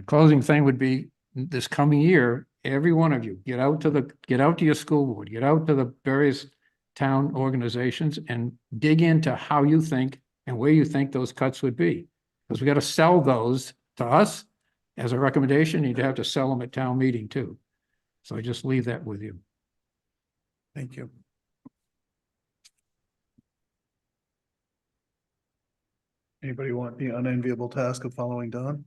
Closing thing would be this coming year, every one of you get out to your school board, get out to the various town organizations and dig into how you think and where you think those cuts would be. Because we got to sell those to us as a recommendation. You'd have to sell them at town meeting too. So I just leave that with you. Thank you. Anybody want the unenviable task of following Don?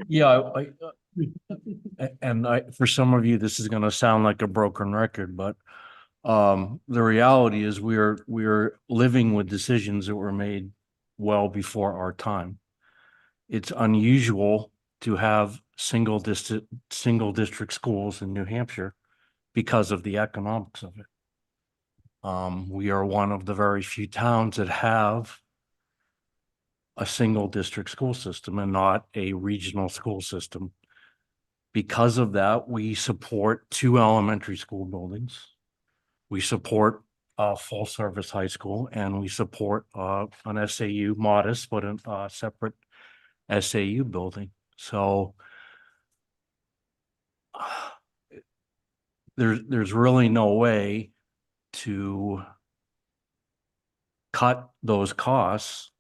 Yeah, for some of you, this is going to sound like a broken record, but the reality is we are living with decisions that were made well before our time. It's unusual to have single district schools in New Hampshire because of the economics of it. We are one of the very few towns that have a single district school system and not a regional school system. Because of that, we support 2 elementary school buildings. We support a full service high school, and we support an SAU, modest, but a separate SAU building. So there's really no way to cut those costs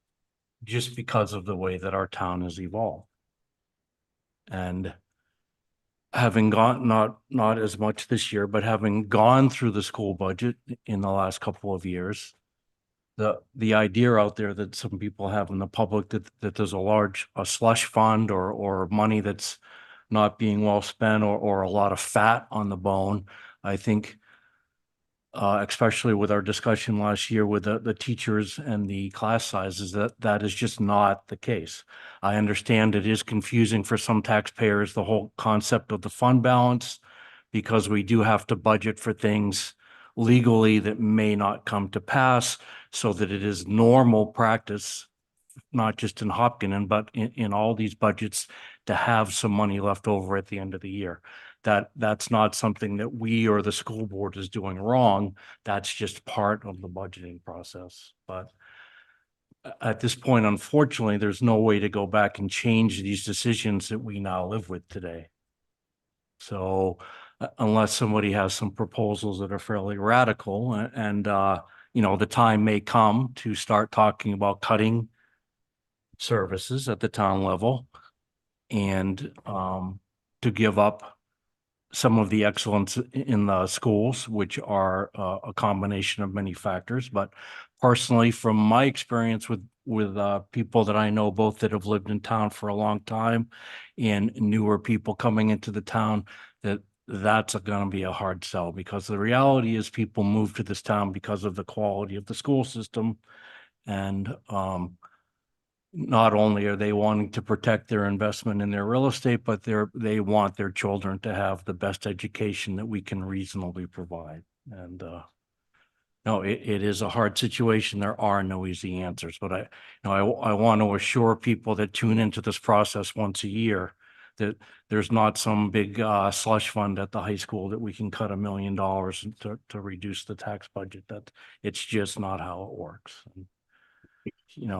just because of the way that our town has evolved. And having gone, not as much this year, but having gone through the school budget in the last couple of years, the idea out there that some people have in the public that there's a slush fund or money that's not being well spent or a lot of fat on the bone, I think especially with our discussion last year with the teachers and the class sizes, that is just not the case. I understand it is confusing for some taxpayers, the whole concept of the fund balance, because we do have to budget for things legally that may not come to pass, so that it is normal practice, not just in Hopkinton, but in all these budgets, to have some money left over at the end of the year. That's not something that we or the school board is doing wrong. That's just part of the budgeting process. But at this point, unfortunately, there's no way to go back and change these decisions that we now live with today. So unless somebody has some proposals that are fairly radical and the time may come to start talking about cutting services at the town level and to give up some of the excellence in the schools, which are a combination of many factors. But personally, from my experience with people that I know, both that have lived in town for a long time and newer people coming into the town, that's going to be a hard sell, because the reality is people move to this town because of the quality of the school system. And not only are they wanting to protect their investment in their real estate, but they want their children to have the best education that we can reasonably provide. And no, it is a hard situation. There are no easy answers, but I want to assure people that tune into this process once a year that there's not some big slush fund at the high school that we can cut $1 million to reduce the tax budget. That it's just not how it works. And,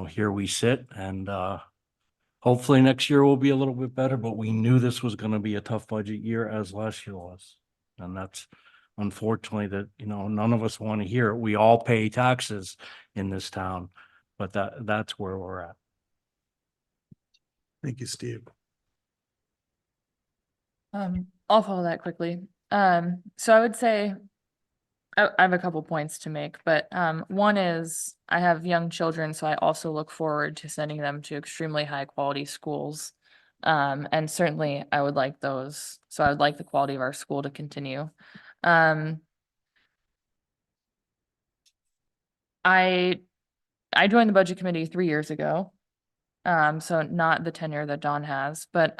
here we sit, and hopefully next year will be a little bit better, but we knew this was going to be a tough budget year, as last year was. And that's unfortunately that, none of us want to hear it. We all pay taxes in this town, but that's where we're at. Thank you, Steve. I'll follow that quickly. So I would say I have a couple points to make, but one is I have young children, so I also look forward to sending them to extremely high quality schools. And certainly I would like those. So I would like the quality of our school to continue. I joined the budget committee 3 years ago. So not the tenure that Dawn has, but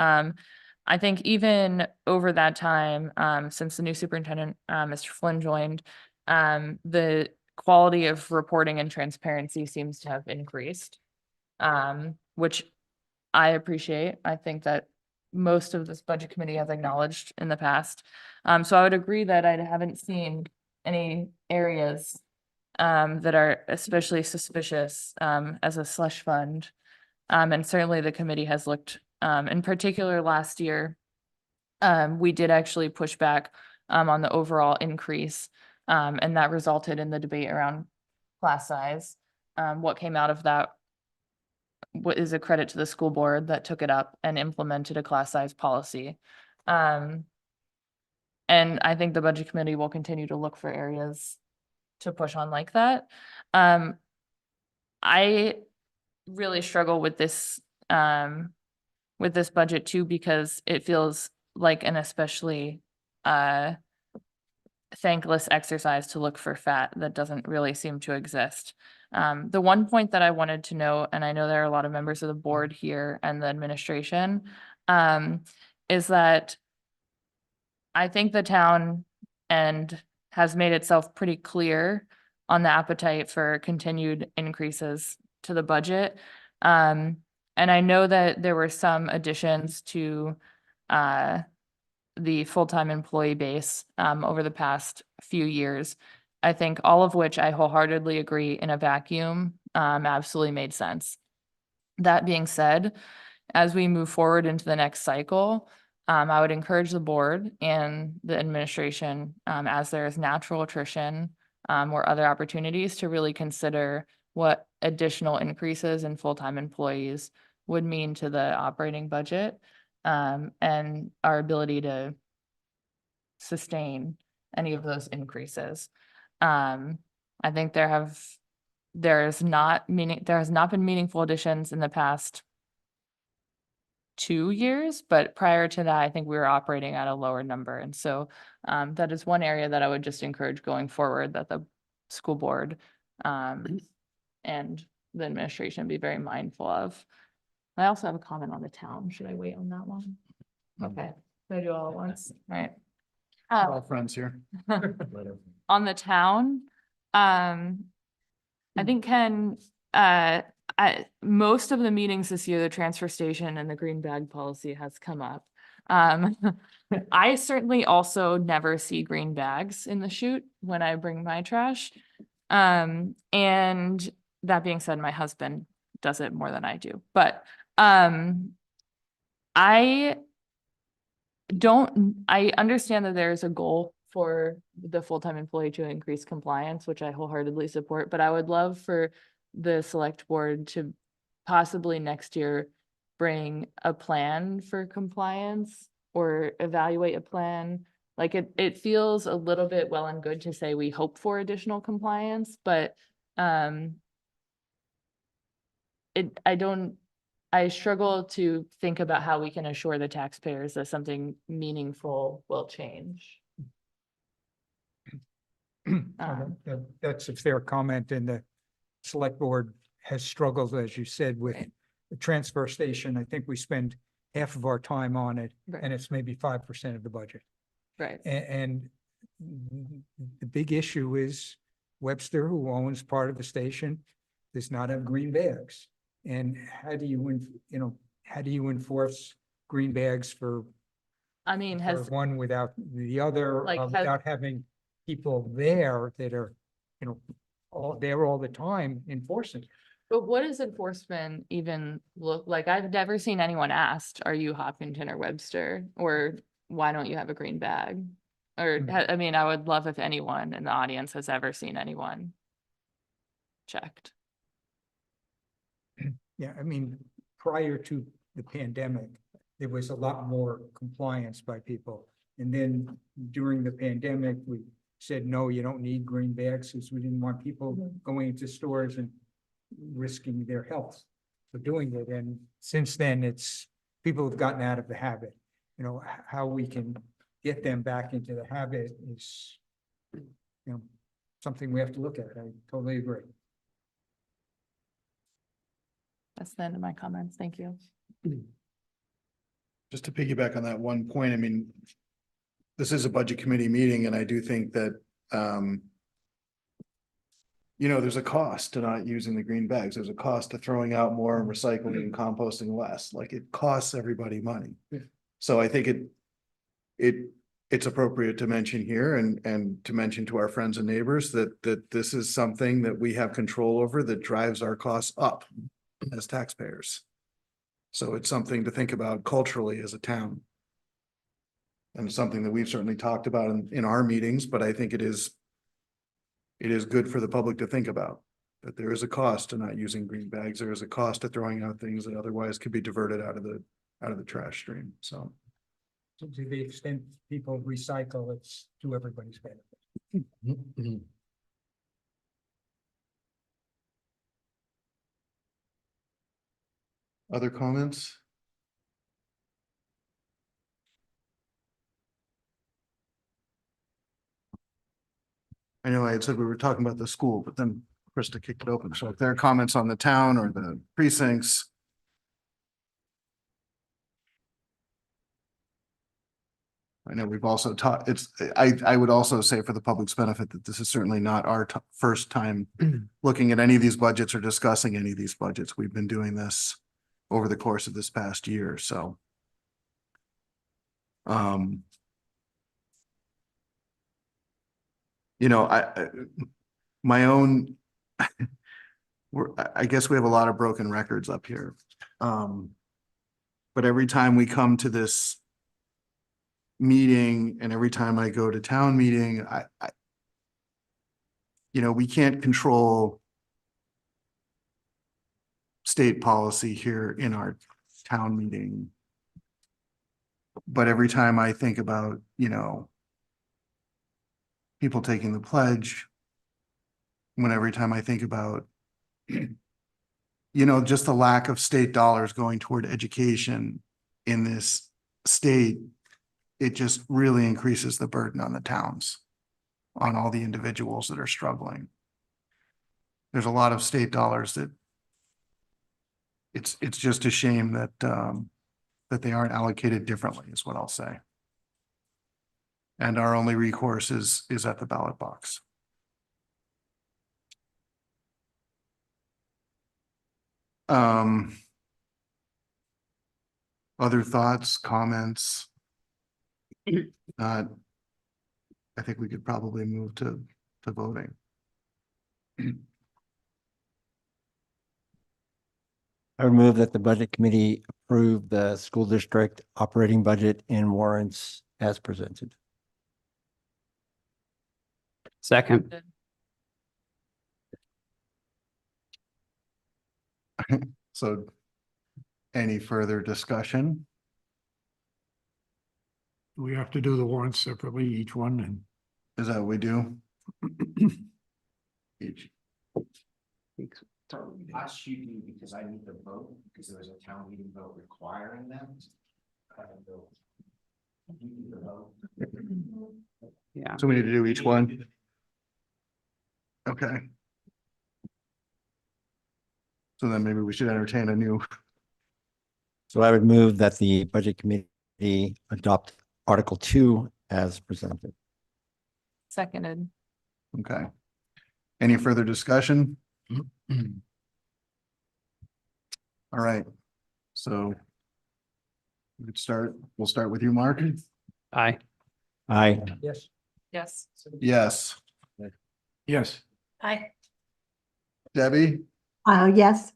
I think even over that time, since the new superintendent, Mr. Flynn joined, the quality of reporting and transparency seems to have increased, which I appreciate. I think that most of this budget committee has acknowledged in the past. So I would agree that I haven't seen any areas that are especially suspicious as a slush fund. And certainly the committee has looked, in particular last year, we did actually push back on the overall increase, and that resulted in the debate around class size. What came out of that what is a credit to the school board that took it up and implemented a class size policy. And I think the budget committee will continue to look for areas to push on like that. I really struggle with this budget too, because it feels like an especially thankless exercise to look for fat that doesn't really seem to exist. The one point that I wanted to note, and I know there are a lot of members of the board here and the administration, is that I think the town has made itself pretty clear on the appetite for continued increases to the budget. And I know that there were some additions to the full-time employee base over the past few years. I think all of which I wholeheartedly agree in a vacuum absolutely made sense. That being said, as we move forward into the next cycle, I would encourage the board and the administration, as there is natural attrition or other opportunities, to really consider what additional increases in full-time employees would mean to the operating budget and our ability to sustain any of those increases. I think there has not been meaningful additions in the past 2 years, but prior to that, I think we were operating at a lower number. And so that is one area that I would just encourage going forward, that the school board and the administration be very mindful of. I also have a comment on the town. Should I wait on that one? Okay, should I do all at once? All right. We're all friends here. On the town, I think most of the meetings this year, the transfer station and the green bag policy has come up. I certainly also never see green bags in the chute when I bring my trash. And that being said, my husband does it more than I do, but I understand that there's a goal for the full-time employee to increase compliance, which I wholeheartedly support, but I would love for the select board to possibly next year bring a plan for compliance or evaluate a plan. Like it feels a little bit well and good to say we hope for additional compliance, but I struggle to think about how we can assure the taxpayers that something meaningful will change. That's a fair comment, and the select board has struggled, as you said, with the transfer station. I think we spend half of our time on it, and it's maybe 5% of the budget. Right. And the big issue is Webster, who owns part of the station, does not have green bags. And how do you enforce green bags for I mean, for one without the other, Like, without having people there that are, all there all the time enforcing? but what does enforcement even look like? I've never seen anyone asked, are you Hopkinton or Webster? Or why don't you have a green bag? Or, I mean, I would love if anyone in the audience has ever seen anyone checked. Yeah, I mean, prior to the pandemic, there was a lot more compliance by people. And then during the pandemic, we said, no, you don't need green bags, because we didn't want people going into stores and risking their health for doing it. And since then, people have gotten out of the habit. How we can get them back into the habit is, something we have to look at. I totally agree. That's the end of my comments. Thank you. Just to piggyback on that one point, I mean, this is a budget committee meeting, and I do think that, there's a cost to not using the green bags. There's a cost to throwing out more and recycling and composting less. Like, it costs everybody money. So I think it's appropriate to mention here and to mention to our friends and neighbors that this is something that we have control over that drives our costs up as taxpayers. So it's something to think about culturally as a town. And it's something that we've certainly talked about in our meetings, but I think it is good for the public to think about, that there is a cost to not using green bags. There is a cost to throwing out things that otherwise could be diverted out of the trash stream. So To the extent people recycle, it's to everybody's benefit. Other comments? I know I had said we were talking about the school, but then Krista kicked it open. So if there are comments on the town or the precincts. I know we've also taught, I would also say for the public's benefit that this is certainly not our first time looking at any of these budgets or discussing any of these budgets. We've been doing this over the course of this past year, so. My own, I guess we have a lot of broken records up here. But every time we come to this meeting and every time I go to town meeting, we can't control state policy here in our town meeting. But every time I think about, people taking the pledge, every time I think about, just the lack of state dollars going toward education in this state, it just really increases the burden on the towns, on all the individuals that are struggling. There's a lot of state dollars that it's just a shame that that they aren't allocated differently, is what I'll say. And our only recourse is at the ballot box. Other thoughts, comments? I think we could probably move to voting. I would move that the budget committee approve the school district operating budget and warrants as presented. Second. So any further discussion? we have to do the warrants separately, each one, and Is that what we do? Each. Last you do because I need to vote, because there was a town meeting vote requiring them. I don't know. You need to vote. Yeah. So we need to do each one. Okay. So then maybe we should entertain a new, So I would move that the Budget Committee adopt Article 2 as presented. Seconded. okay. Any further discussion? All right. So we could start, we'll start with you, Mark. Aye. Aye. Yes. Yes. Yes. yes. Aye. Debbie, Yes.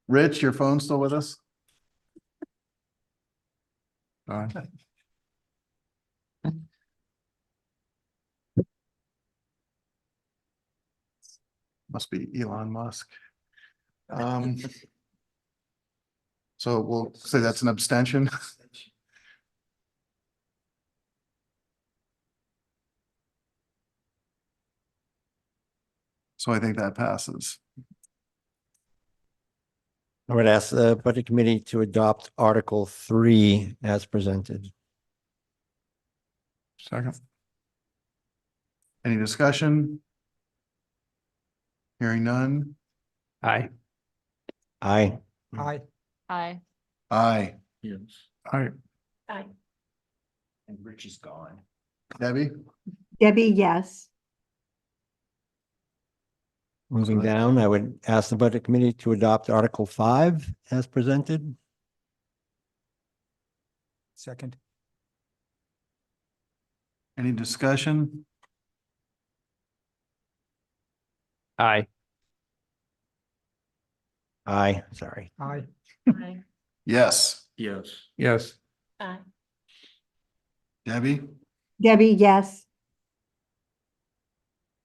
Rich, your phone still with us? Must be Elon Musk. So we'll say that's an abstention. So I think that passes. I would ask the Budget Committee to adopt Article 3 as presented. Second. Any discussion? Hearing none. Aye. Aye. Aye. Aye. Aye. Yes. Aye. Aye. And Rich is gone. Debbie? Debbie, yes. Moving down, I would ask the Budget Committee to adopt Article 5 as presented. Second. Any discussion? Aye. Aye, sorry. Aye. Aye. Yes. Yes. Yes. Aye. Debbie? Debbie, yes.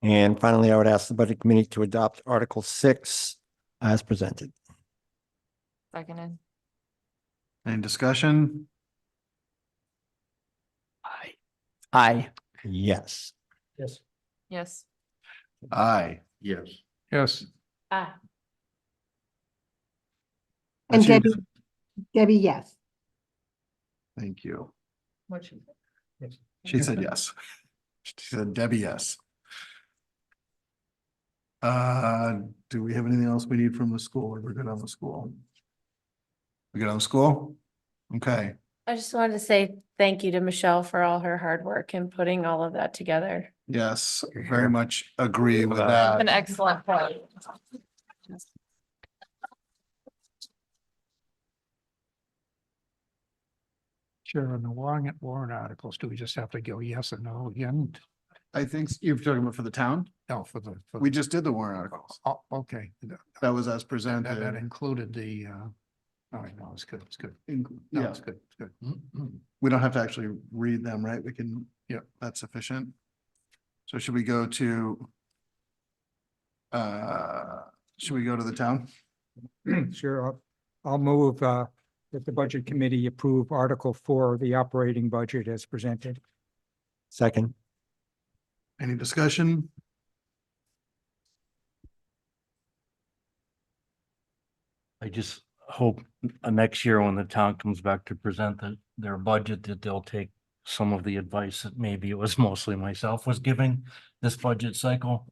And finally, I would ask the Budget Committee to adopt Article 6 as presented. Seconded. Any discussion? Aye. Aye. Yes. Yes. Yes. Aye. Yes. Yes. Aye. And That's you. Debbie, yes. Thank you. What Yes. She said yes. She said Debbie, yes. Do we have anything else we need from the school? We're good on the school. We good on the school? Okay, I just wanted to say thank you to Michelle for all her hard work and putting all of that together. yes, very much agree with An that. excellent point. Sure, on the warrant articles, do we just have to go yes or no again? I think you're talking about for the town? No, for the. We just did the warrant articles. Oh, okay. That was as That presented. included the, all right, no, it's good, it's good. No, Yeah, it's good, it's good. we don't have to actually read them, right? We can. Yeah. That's sufficient. So should we go to? Should we go to the town? Sure. I'll move that the Budget Committee approve Article 4 of the operating budget as presented. Second. Any discussion? I just hope next year when the town comes back to present their budget, that they'll take some of the advice that maybe it was mostly myself was giving this budget cycle.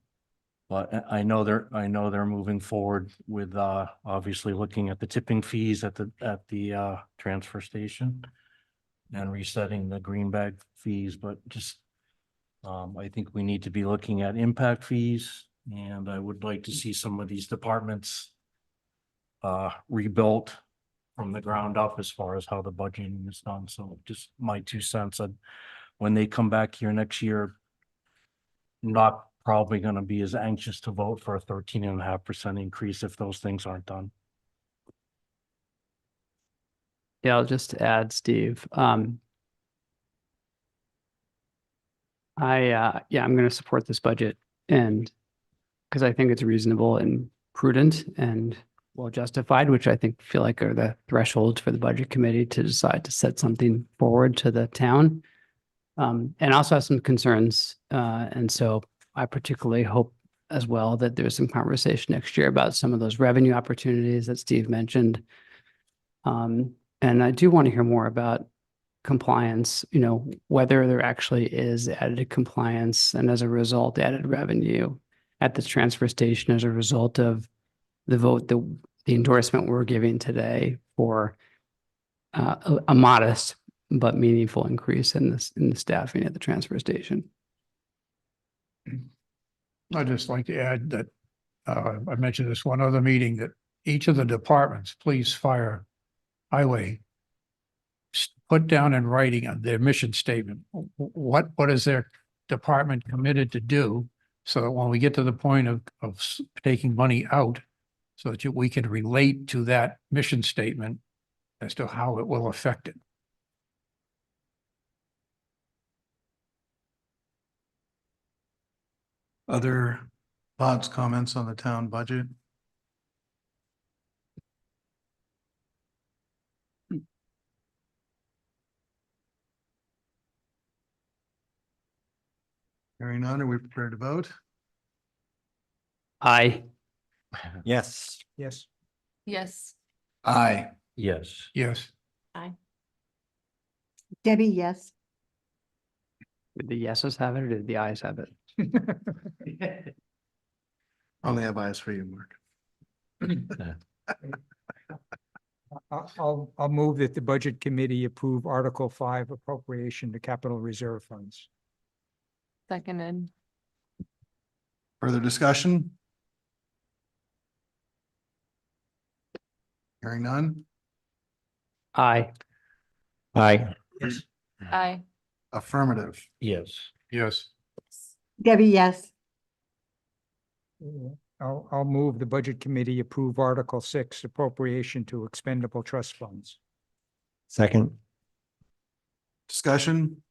But I know they're moving forward with obviously looking at the tipping fees at the transfer station and resetting the green bag fees, but just I think we need to be looking at impact fees, and I would like to see some of these departments rebuilt from the ground up as far as how the budgeting is done. So just my 2 cents on when they come back here next year, not probably going to be as anxious to vote for a 13.5% increase if those things aren't done. Yeah, I'll just add, Steve. I'm going to support this budget, and because I think it's reasonable and prudent and well justified, which I think feel like are the thresholds for the Budget Committee to decide to set something forward to the town. And also have some concerns. And so I particularly hope as well that there's some conversation next year about some of those revenue opportunities that Steve mentioned. And I do want to hear more about compliance, whether there actually is added compliance and as a result added revenue at the transfer station as a result of the vote, the endorsement we're giving today for a modest but meaningful increase in the staffing at the transfer station. I'd just like to add that I mentioned this one other meeting that each of the departments, police, fire, highway, put down in writing on their mission statement, what is their department committed to do? So that when we get to the point of taking money out, so that we can relate to that mission statement as to how it will affect it. Other thoughts, comments on the town budget? Hearing none, are we prepared to vote? Aye. Yes. Yes. Yes. Aye. Yes. Yes. Debbie, yes. Did the yeses have it or did the ayes have it? Only have eyes for you, Mark. I'll move that the Budget Committee approve Article 5 appropriation to capital reserve funds. Seconded. Further discussion? Hearing none? Aye. Aye. Yes. Aye. Affirmative. Yes. Yes. Debbie, yes. I'll move the Budget Committee approve Article 6 appropriation to expendable trust funds. Second. Discussion?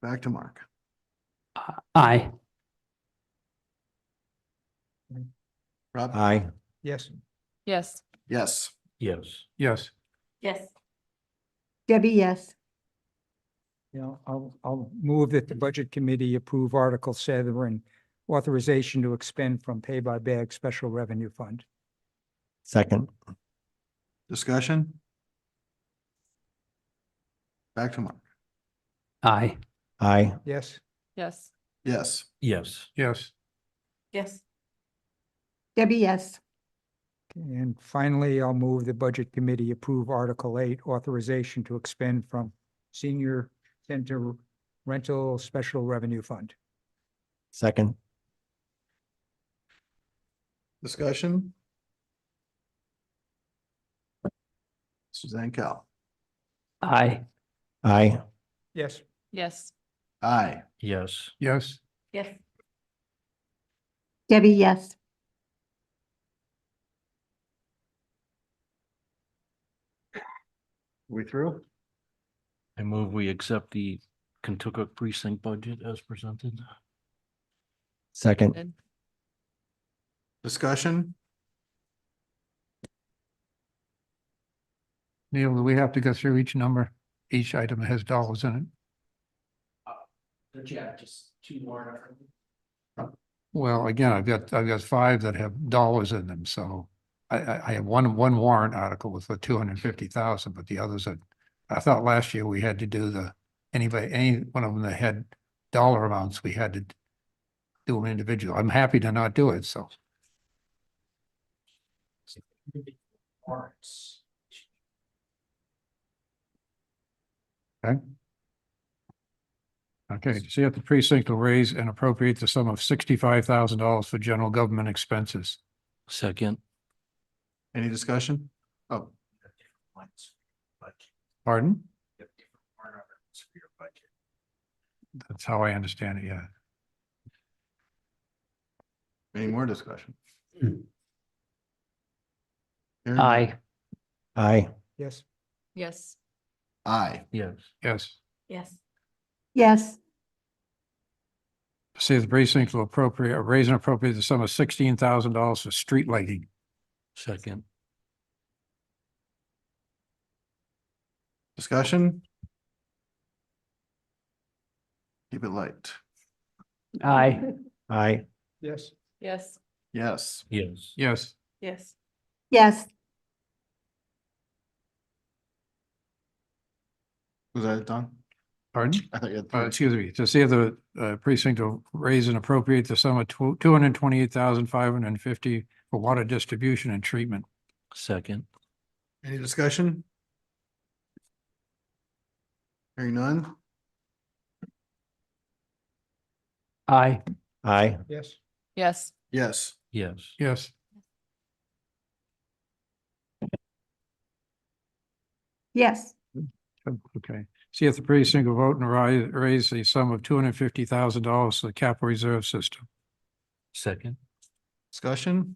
Back to Mark. Aye. Rob? Aye. Yes. Yes. Yes. Yes. Yes. Yes. Debbie, yes. I'll move that the Budget Committee approve Article 7 authorization to expend from pay by bag special revenue fund. Second. Discussion? Back to Mark. Aye. Aye. Yes. Yes. Yes. Yes. Yes. Yes. Debbie, yes. And finally, I'll move the Budget Committee approve Article 8 authorization to expend from Senior Center Rental Special Revenue Fund. Second. Discussion? Suzanne Cal. Aye. Aye. Yes. Yes. Aye. Yes. Yes. Yes. Debbie, yes. We through? I move we accept the Kentucky precinct budget as presented. Second. Discussion? Neil, do we have to go through each number? Each item that has dollars in it? Yeah, just two more. Well, again, I've got 5 that have dollars in them, so I have one warrant article with the 250,000, but the others are, I thought last year we had to do any one of them that had dollar amounts, we had to do them individual. I'm happy to not do it, so. Warrants. Okay. Okay, see if the precinct will raise and appropriate the sum of $65,000 for general government expenses. Second. Any discussion? Oh, Pardon? That's how I understand it, yeah. any more discussion? Hearing none. Aye. Aye. Yes. Yes. Aye. Yes. Yes. Yes. Yes. See if the precinct will raise and appropriate the sum of $16,000 for street lighting. Second. Discussion? Keep it light. Aye. Aye. Yes. Yes. Yes. Yes. Yes. Yes. Yes, Was that it, Don? Pardon? I thought you had three. Excuse me, to see if the precinct will raise and appropriate the sum of 228,550 for water distribution and treatment. Second. Any discussion? Hearing none? Aye. Aye. Yes. Yes. Yes. Yes. Yes. yes, Okay. See if the precinct will vote and raise the sum of $250,000 to the capital reserve system. Second. Discussion?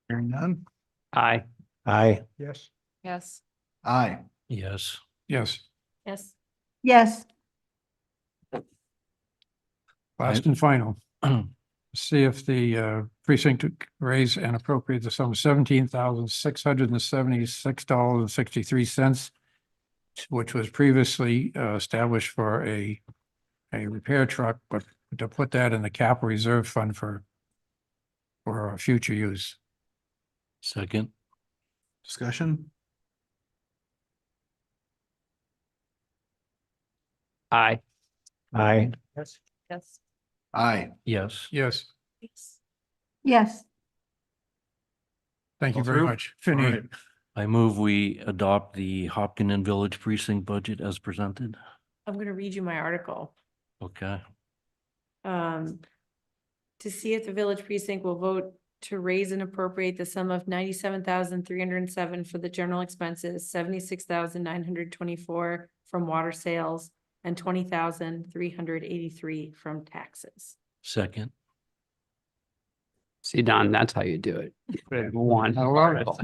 Hearing none? Aye. Aye. Yes. Yes. Aye. Yes. Yes. Yes. yes, Last and final. See if the precinct raise and appropriate the sum of $17,676.63, which was previously established for a repair truck, but to put that in the capital reserve fund for future use. Second. Discussion? Aye. Aye. Yes. Yes. Aye. Yes. Yes, yes, thank you All very through? much. All Finny. right. I move we adopt the Hopkinton Village Precinct budget as presented. I'm gonna read you my article. Okay. To see if the village precinct will vote to raise and appropriate the sum of 97,307 for the general expenses, 76,924 from water sales, and 20,383 from taxes. Second. See, Don, that's how you do it. Put it in one Hello. article.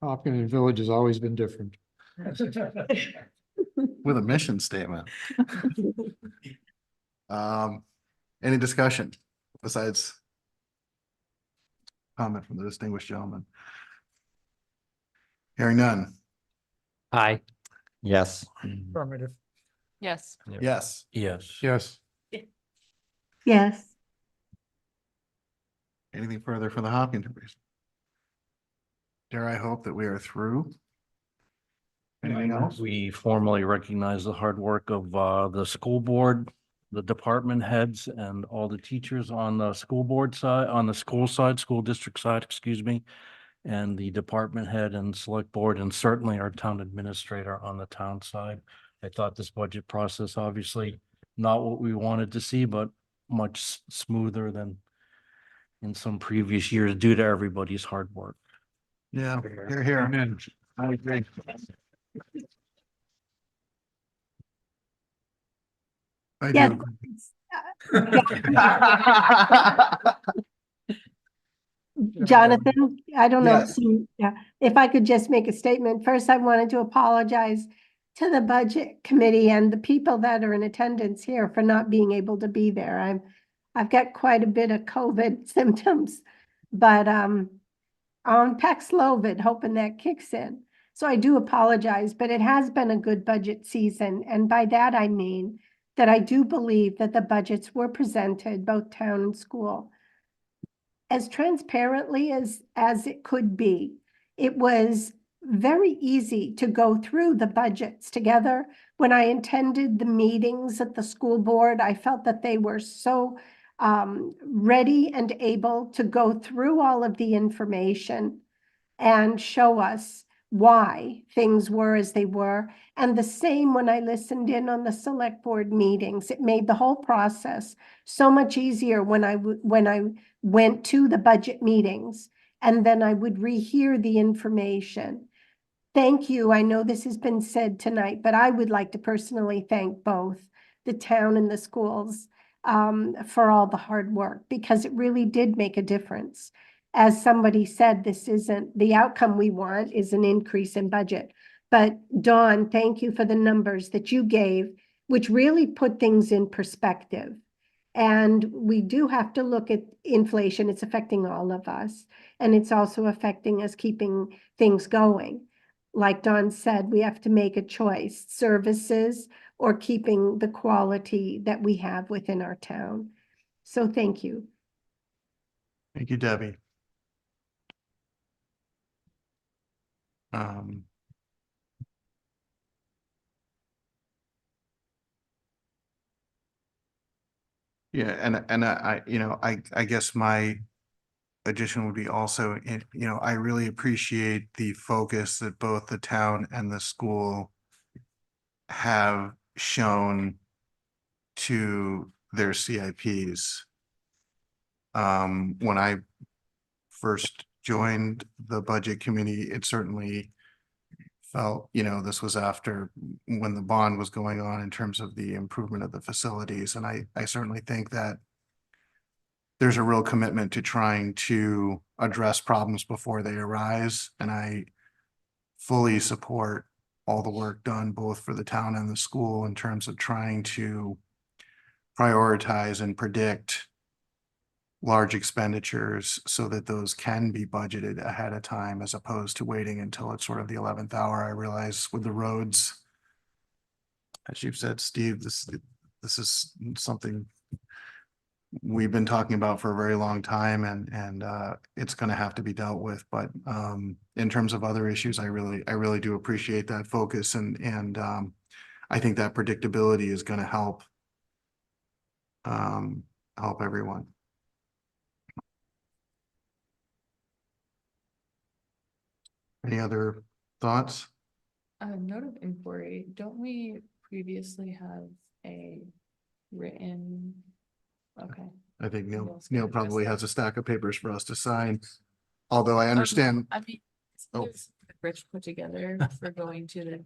Hopkinton Village has always been different. With a mission statement. Any discussion besides comment from the distinguished gentleman? Hearing none? Aye. Yes. Affirmative. Yes. Yes. Yes. Yes. yes. Anything further for the Hopkinton precinct? Dare I hope that we are through? Anything else? We formally recognize the hard work of the school board, the department heads, and all the teachers on the school board side, on the school side, school district side, excuse me, and the department head and select board, and certainly our town administrator on the town side. I thought this budget process, obviously not what we wanted to see, but much smoother than in some previous years due to everybody's hard work. Yeah, here. Amen. I agree. I Yes. do. Jonathan, I don't know, Yes. if I could just make a statement. First, I wanted to apologize to the budget committee and the people that are in attendance here for not being able to be there. I've got quite a bit of COVID symptoms, but on Paxlovid, hoping that kicks in. So I do apologize, but it has been a good budget season. And by that, I mean that I do believe that the budgets were presented, both town and school, as transparently as it could be. It was very easy to go through the budgets together. When I attended the meetings at the school board, I felt that they were so ready and able to go through all of the information and show us why things were as they were. And the same when I listened in on the select board meetings. It made the whole process so much easier when I went to the budget meetings, and then I would rehear the information. Thank you. I know this has been said tonight, but I would like to personally thank both the town and the schools for all the hard work, because it really did make a difference. As somebody said, this isn't the outcome we want is an increase in budget. But Dawn, thank you for the numbers that you gave, which really put things in perspective. And we do have to look at inflation. It's affecting all of us. And it's also affecting us keeping things going. like Don said, we have to make a choice, services or keeping the quality that we have within our town. So thank you. Thank you, Debbie. Um, yeah, and I guess my addition would be also, I really appreciate the focus that both the town and the school have shown to their CIPs. When I first joined the budget committee, it certainly felt, this was after when the bond was going on in terms of the improvement of the facilities. And I certainly think that there's a real commitment to trying to address problems before they arise. And I fully support all the work done both for the town and the school in terms of trying to prioritize and predict large expenditures so that those can be budgeted ahead of time as opposed to waiting until it's sort of the 11th hour. I realize with the roads, as you've said, Steve, this is something we've been talking about for a very long time, and it's going to have to be dealt with. But in terms of other issues, I really do appreciate that focus, and I think that predictability is going to help everyone. Any other thoughts? Note of inquiry, don't we previously have a written? Okay. I think Neil's Neil gonna probably address has a stack of papers for us to sign. Although I that. understand, I mean, Oh. there's Rich put together for going to the